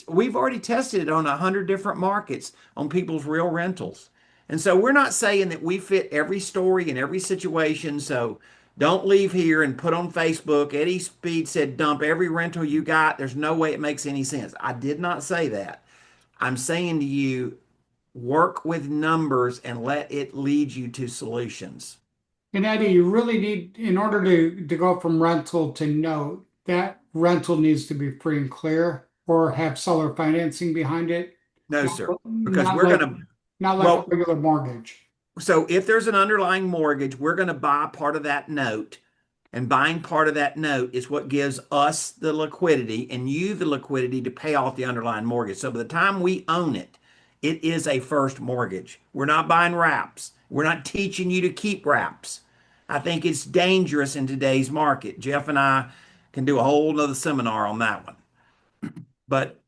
we've already tested it on 100 different markets on people's real rentals. And so we're not saying that we fit every story in every situation. So don't leave here and put on Facebook, Eddie Speed said, dump every rental you got. There's no way it makes any sense. I did not say that. I'm saying to you, work with numbers and let it lead you to solutions.
And Eddie, you really need, in order to go from rental to note, that rental needs to be free and clear or have seller financing behind it.
No,
Not,
sir, because
not
we're
like,
going to,
not like a
well,
regular mortgage.
so if there's an underlying mortgage, we're going to buy part of that note. And buying part of that note is what gives us the liquidity and you the liquidity to pay off the underlying mortgage. So by the time we own it, it is a first mortgage. We're not buying wraps. We're not teaching you to keep wraps. I think it's dangerous in today's market. Jeff and I can do a whole nother seminar on that one. But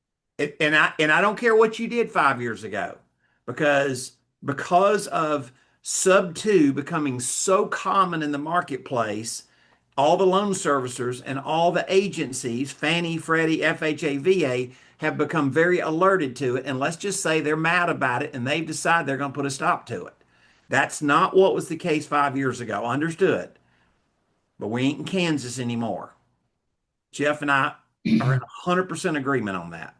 and I don't care what you did 5 years ago because of sub two becoming so common in the marketplace, all the loan servicers and all the agencies, Fannie, Freddie, FHA, VA, have become very alerted to it. And let's just say they're mad about it and they've decided they're going to put a stop to it. That's not what was the case 5 years ago. Understood. But we ain't in Kansas anymore. Jeff and I are in 100% agreement on that.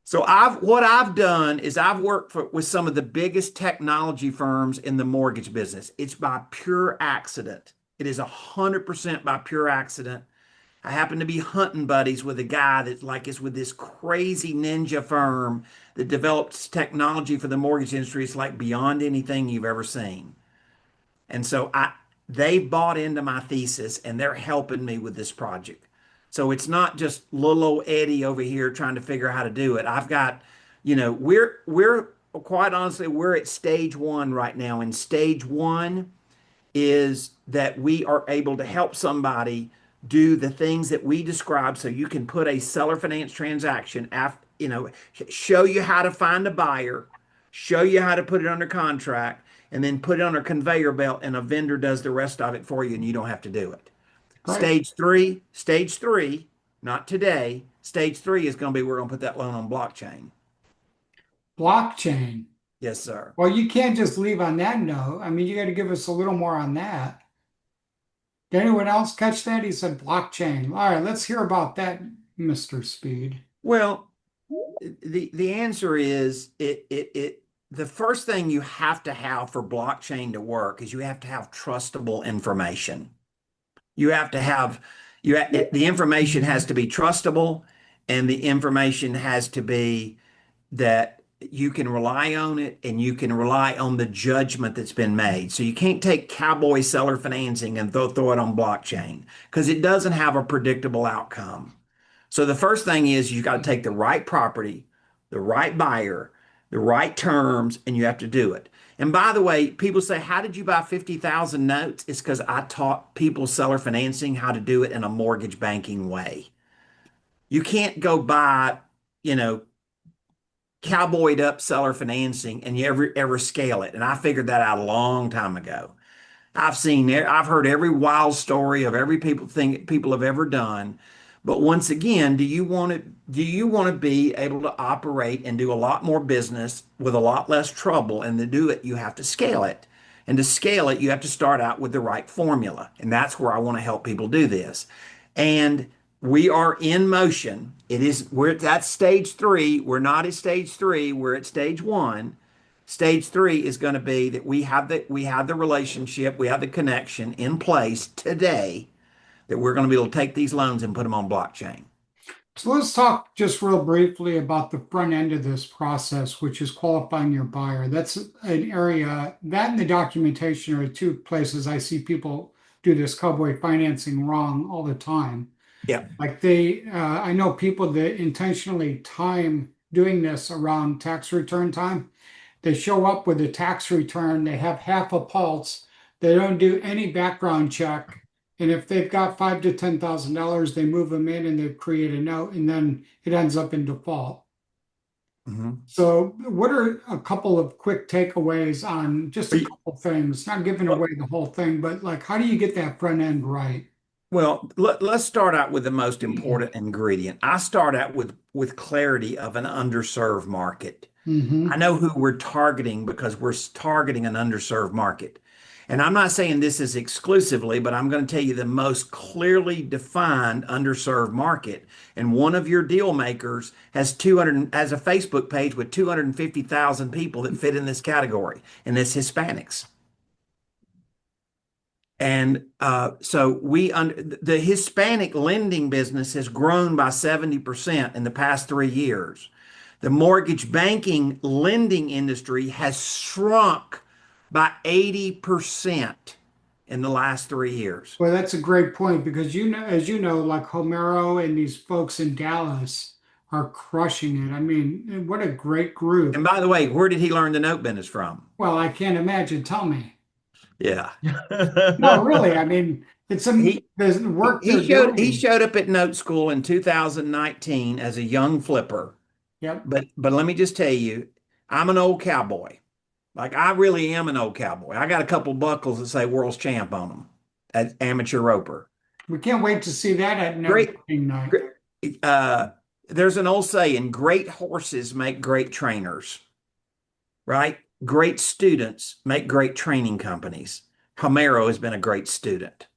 So what I've done is I've worked with some of the biggest technology firms in the mortgage business. It's by pure accident. It is 100% by pure accident. I happen to be hunting buddies with a guy that like is with this crazy ninja firm that develops technology for the mortgage industry. It's like beyond anything you've ever seen. And so they bought into my thesis and they're helping me with this project. So it's not just little old Eddie over here trying to figure out how to do it. I've got, we're quite honestly, we're at stage one right now. And stage one is that we are able to help somebody do the things that we describe so you can put a seller finance transaction after, show you how to find a buyer, show you how to put it under contract, and then put it on a conveyor belt and a vendor does the rest of it for you and you don't have to do it.
Great.
Stage three, not today. Stage three is going to be we're going to put that loan on blockchain.
Blockchain.
Yes, sir.
Well, you can't just leave on that note. I mean, you got to give us a little more on that. Did anyone else catch that? He said blockchain. All right, let's hear about that, Mr. Speed.
Well, the answer is the first thing you have to have for blockchain to work is you have to have trustable information. You have to have the information has to be trustable, and the information has to be that you can rely on it and you can rely on the judgment that's been made. So you can't take cowboy seller financing and throw it on blockchain because it doesn't have a predictable outcome. So the first thing is you got to take the right property, the right buyer, the right terms, and you have to do it. And by the way, people say, how did you buy 50,000 notes? It's because I taught people seller financing how to do it in a mortgage banking way. You can't go buy, you know, cowboyed up seller financing and you ever scale it. And I figured that out a long time ago. I've heard every wild story of every people have ever done. But once again, do you want to be able to operate and do a lot more business with a lot less trouble? And to do it, you have to scale it. And to scale it, you have to start out with the right formula. And that's where I want to help people do this. And we are in motion. We're at stage three. We're not at stage three. We're at stage one. Stage three is going to be that we have the relationship, we have the connection in place today that we're going to be able to take these loans and put them on blockchain.
So let's talk just real briefly about the front end of this process, which is qualifying your buyer. That's an area that and the documentation are two places I see people do this cowboy financing wrong all the time.
Yeah.
Like I know people that intentionally time doing this around tax return time. They show up with a tax return, they have half a pulse, they don't do any background check. And if they've got $5,000 to $10,000, they move them in and they create a note, and then it ends up in default.
Mhm.
So, what are a couple of quick takeaways on just a couple things? Not giving away the whole thing, but like, how do you get that front end right?
Well, let's start out with the most important ingredient. I start out with clarity of an underserved market. I
Mm-hmm.
know who we're targeting because we're targeting an underserved market. And I'm not saying this is exclusively, but I'm going to tell you the most clearly defined underserved market. And one of your deal makers has a Facebook page with 250,000 people that fit in this category, and it's Hispanics. And the Hispanic lending business has grown by 70% in the past 3 years. The mortgage banking lending industry has shrunk by 80% in the last 3 years.
Well, that's a great point because as you know, like Homero and these folks in Dallas are crushing it. I mean, what a great
And
group.
by the way, where did he learn the note business from?
Well, I can't imagine. Tell me.
Yeah.
No, really. I mean, it's
He
the work
he
they're
showed he
doing.
showed up at note school in 2019 as a young flipper.
Yep.
But let me just tell you, I'm an old cowboy. Like I really am an old cowboy. I got a couple buckles that say world's champ on them as amateur roper.
We can't wait to see that at
Great,
networking night.
great. Uh, there's an old saying, great horses make great trainers, right? Great students make great training companies. Homero has been a great student.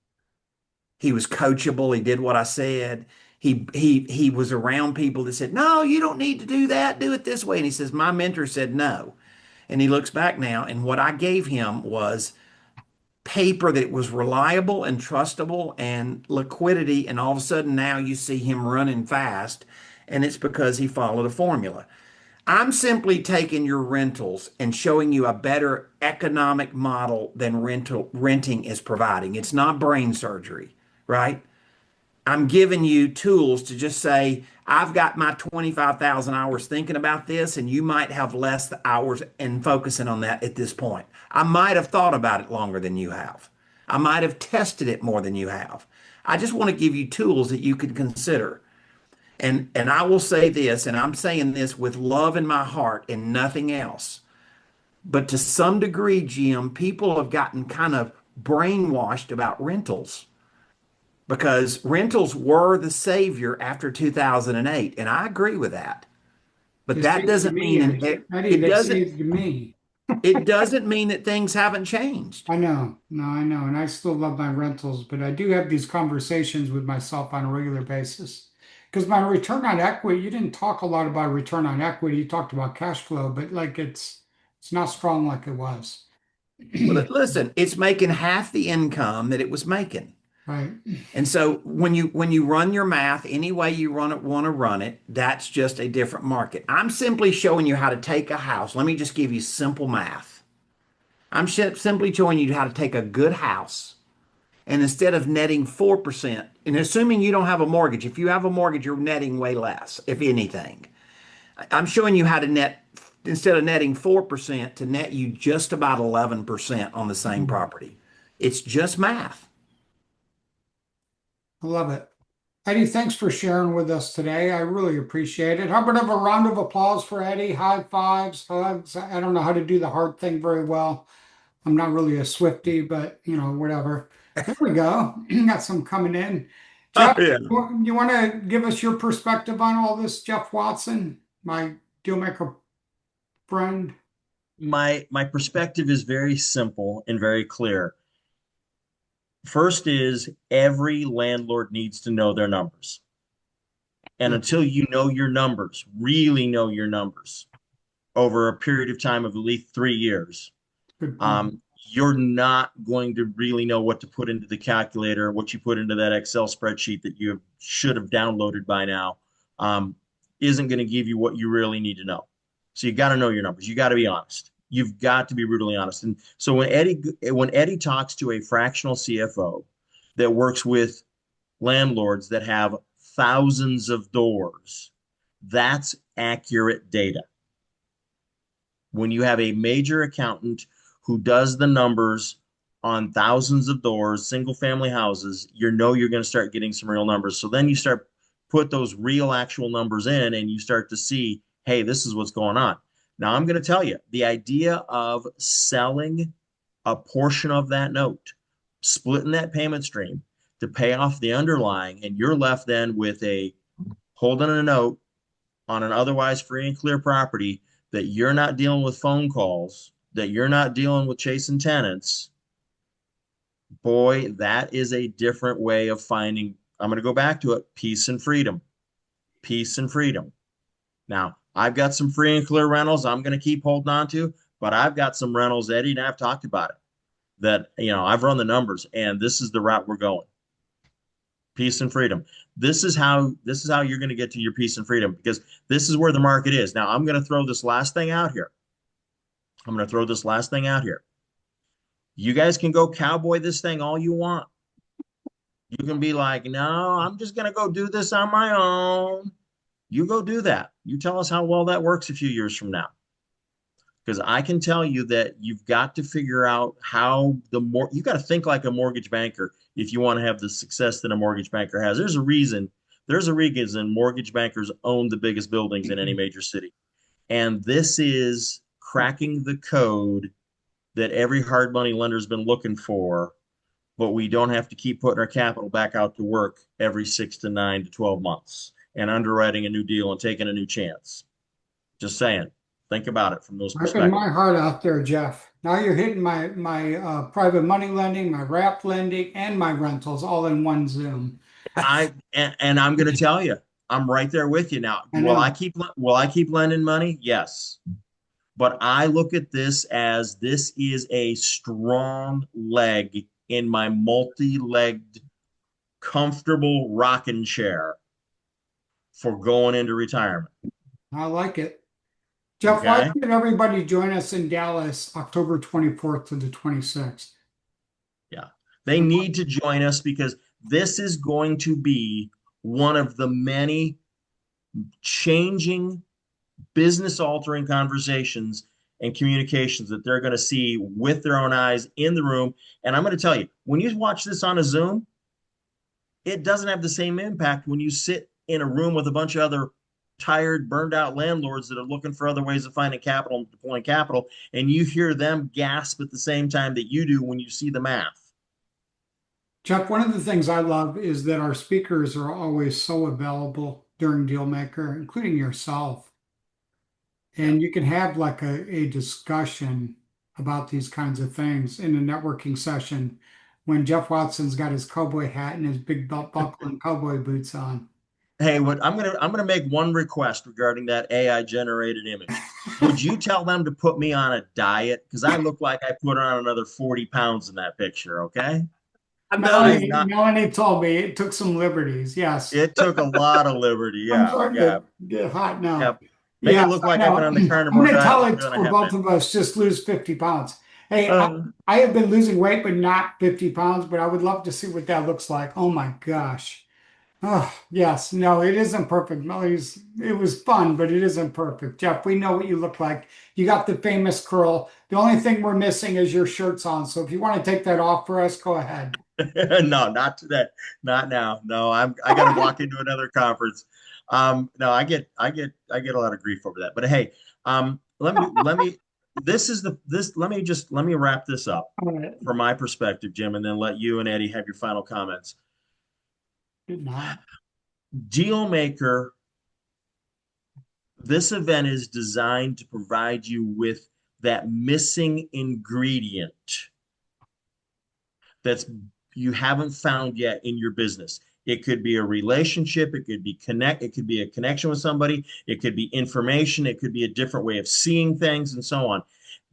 He was coachable. He did what I said. He was around people that said, "No, you don't need to do that. Do it this way." And he says, "My mentor said no." And he looks back now, and what I gave him was paper that was reliable and trustable and liquidity. And all of a sudden now you see him running fast, and it's because he followed a formula. I'm simply taking your rentals and showing you a better economic model than renting is providing. It's not brain surgery, right? I'm giving you tools to just say, I've got my 25,000 hours thinking about this, and you might have less hours and focusing on that at this point. I might have thought about it longer than you have. I might have tested it more than you have. I just want to give you tools that you can consider. And I will say this, and I'm saying this with love in my heart and nothing else. But to some degree, Jim, people have gotten kind of brainwashed about rentals because rentals were the savior after 2008, and I agree with that. But
They
that
saved
doesn't
me,
mean
Eddie,
it
they
doesn't
saved me.
it doesn't mean that things haven't changed.
I know, no, I know, and I still love my rentals, but I do have these conversations with myself on a regular basis. Because my return on equity, you didn't talk a lot about return on equity. You talked about cash flow, but like it's not strong like it was.
Well, listen, it's making half the income that it was making.
Right.
And so when you run your math any way you run it want to run it, that's just a different market. I'm simply showing you how to take a house. Let me just give you simple math. Simply showing you how to take a good house and instead of netting 4%, and assuming you don't have a mortgage, if you have a mortgage, you're netting way less, if anything. I'm showing you how to net, instead of netting 4%, to net you just about 11% on the same property. It's just math.
I love it. Eddie, thanks for sharing with us today. I really appreciate it. How about a round of applause for Eddie? High fives, hugs. I don't know how to do the heart thing very well. I'm not really a Swiftie, but whatever. There we go. Got some coming in.
Oh,
Jeff,
yeah.
you want to give us your perspective on all this, Jeff Watson, my dealmaker friend?
My perspective is very simple and very clear. First is every landlord needs to know their numbers. And until you know your numbers, really know your numbers over a period of time of at least 3 years,
Good point.
you're not going to really know what to put into the calculator, what you put into that Excel spreadsheet that you should have downloaded by now, isn't going to give you what you really need to know. So you got to know your numbers. You got to be honest. You've got to be brutally honest. And so when Eddie talks to a fractional CFO that works with landlords that have thousands of doors, that's accurate data. When you have a major accountant who does the numbers on thousands of doors, single family houses, you're going to start getting some real numbers. So then you start put those real actual numbers in and you start to see, hey, this is what's going on. Now I'm going to tell you the idea of selling a portion of that note, splitting that payment stream to pay off the underlying, and you're left then with a holding a note on an otherwise free and clear property that you're not dealing with phone calls, that you're not dealing with chasing tenants. Boy, that is a different way of finding, I'm going to go back to it, peace and freedom. Peace and freedom. Now, I've got some free and clear rentals I'm going to keep holding on to, but I've got some rentals, Eddie and I've talked about it, that, I've run the numbers and this is the route we're going. Peace and freedom. This is how you're going to get to your peace and freedom, because this is where the market is. Now, I'm going to throw this last thing out here. You guys can go cowboy this thing all you want. You can be like, no, I'm just going to go do this on my own. You go do that. You tell us how well that works a few years from now. Because I can tell you that you've got to figure out how you got to think like a mortgage banker if you want to have the success that a mortgage banker has. There's a reason mortgage bankers own the biggest buildings in any major city. And this is cracking the code that every hard money lender's been looking for, but we don't have to keep putting our capital back out to work every 6 to 9 to 12 months and underwriting a new deal and taking a new chance. Just saying. Think about it from those
Ripping
perspectives.
my heart out there, Jeff. Now you're hitting my private money lending, my wrap lending, and my rentals all in one Zoom.
And I'm going to tell you, I'm right there with you now.
I
Will I keep lending money? Yes. But I look at this as this is a strong leg in my multi-legged, comfortable rocking chair for going into retirement.
I like it. Jeff, why
Okay.
should everybody join us in Dallas October 24th to the 26th?
Yeah. They need to join us because This is going to be one of the many changing, business altering conversations and communications that they're going to see with their own eyes in the room. And I'm going to tell you, when you watch this on a Zoom, it doesn't have the same impact when you sit in a room with a bunch of other tired, burned out landlords that are looking for other ways of finding capital and deploying capital, and you hear them gasp at the same time that you do when you see the math.
Chuck, one of the things I love is that our speakers are always so available during Dealmaker, including yourself.
Yeah.
And you can have like a discussion about these kinds of things in a networking session when Jeff Watson's got his cowboy hat and his big belt buckle and cowboy boots on.
Hey, what I'm gonna make one request regarding that AI generated image. Would you tell them to put me on a diet? Because I look like I put on another 40 pounds in that picture, okay?
I
I am
noticed.
not,
Melanie told me it took some liberties. Yes.
it took a lot of liberty.
I'm
Yeah,
starting
yeah,
to get hot
yeah.
now.
Make it
Yes,
look
I
like I've been
know.
on the
I'm
carnivore
going to
diet
tell
longer
it
than I
for
have
both
been.
of us, just lose 50 pounds. Hey,
Uh,
I have been losing weight, but not 50 pounds, but I would love to see what that looks like. Oh my gosh. Oh, yes. No, it isn't perfect. Melanie's, it was fun, but it isn't perfect. Jeff, we know what you look like. You got the famous curl. The only thing we're missing is your shirts on. So if you want to take that off for us, go ahead.
no, not today. Not now. No, I got to walk into another conference. No, I get a lot of grief over that. But hey, let me let me wrap this up
All right.
from my perspective, Jim, and then let you and Eddie have your final comments.
Good night.
Dealmaker, this event is designed to provide you with that missing ingredient that's you haven't found yet in your business. It could be a relationship, it could be a connection with somebody, it could be information, it could be a different way of seeing things, and so on.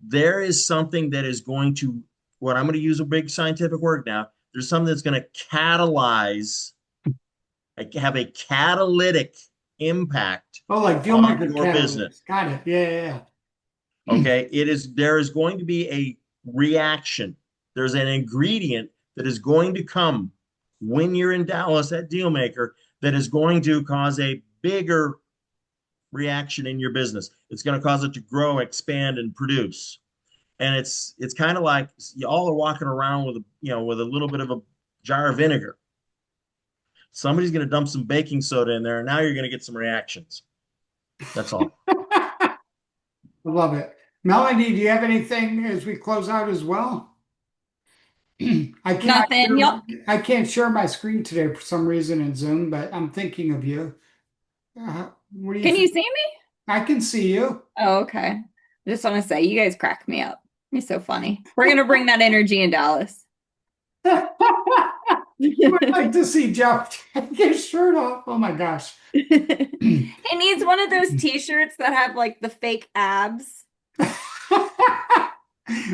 There is something that is going to, what I'm going to use a big scientific word now, there's something that's going to catalyze, like have a catalytic impact
Oh, like
on
Dealmaker
your business.
catalyst. Got it. Yeah, yeah, yeah.
Okay. There is going to be a reaction. There's an ingredient that is going to come when you're in Dallas at Dealmaker that is going to cause a bigger reaction in your business. It's going to cause it to grow, expand, and produce. And it's kind of like you all are walking around with with a little bit of a jar of vinegar. Somebody's going to dump some baking soda in there, and now you're going to get some reactions. That's all.
I love it. Melanie, do you have anything as we close out as well? I cannot
Nothing. Yep.
I can't share my screen today for some reason in Zoom, but I'm thinking of you. What do you
Can you
think?
see me?
I can see you.
Oh, okay. I just want to say, you guys crack me up. You're so funny. We're gonna bring that energy in Dallas.
You would like to see Jeff take his shirt off. Oh my gosh.
He needs one of those t-shirts that have like the fake abs,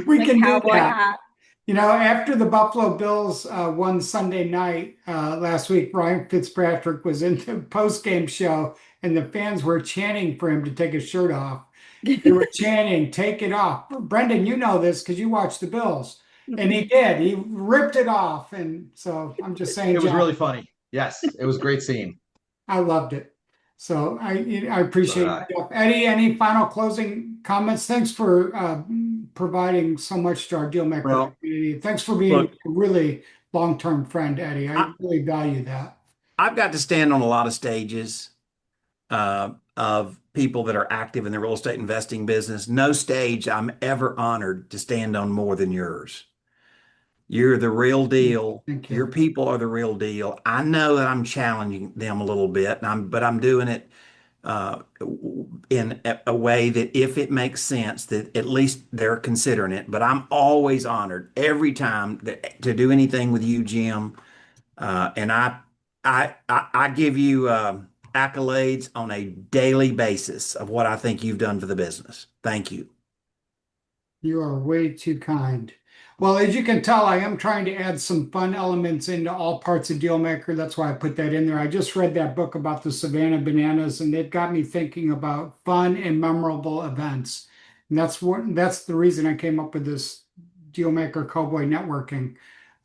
We
the
can do
cowboy
that.
hat.
You know, after the Buffalo Bills won Sunday night last week, Ryan Fitzpatrick was in the post-game show, and the fans were chanting for him to take his shirt off. They were chanting, "Take it off." Brendan, you know this because you watch the Bills, and he did. He ripped it off, and so I'm just saying,
It was
Jeff,
really funny. Yes, it was great scene.
I loved it. So I
So
appreciate
did
it,
I.
Jeff. Eddie, any final closing comments? Thanks for providing so much to our Dealmaker
Well,
community. Thanks for being
look,
a really long-term friend, Eddie. I really value that.
I've got to stand on a lot of stages of people that are active in the real estate investing business. No stage I'm ever honored to stand on more than yours. You're the real deal.
Thank
Your
you.
people are the real deal. I know that I'm challenging them a little bit, but I'm doing it uh, in a way that if it makes sense, that at least they're considering it. But I'm always honored every time to do anything with you, Jim. And I give you accolades on a daily basis of what I think you've done for the business. Thank you.
You are way too kind. Well, as you can tell, I am trying to add some fun elements into all parts of Dealmaker. That's why I put that in there. I just read that book about the Savannah Bananas, and it got me thinking about fun and memorable events. And that's the reason I came up with this Dealmaker Cowboy Networking.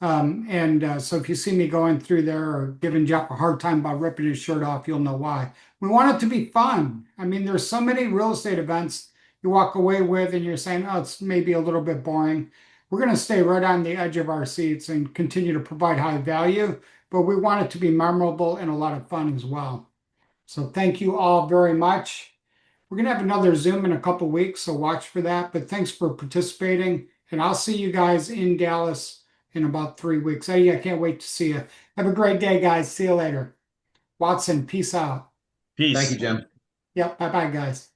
So if you see me going through there or giving Jeff a hard time about ripping his shirt off, you'll know why. We want it to be fun. I mean, there's so many real estate events you walk away with and you're saying, oh, it's maybe a little bit boring. We're going to stay right on the edge of our seats and continue to provide high value, but we want it to be memorable and a lot of fun as well. So thank you all very much. We're going to have another Zoom in a couple weeks, so watch for that. But thanks for participating, and I'll see you guys in Dallas in about 3 weeks. Hey, I can't wait to see you. Have a great day, guys. See you later. Watson, peace out.
Peace.
Thank you, Jim.
Yep, bye-bye, guys.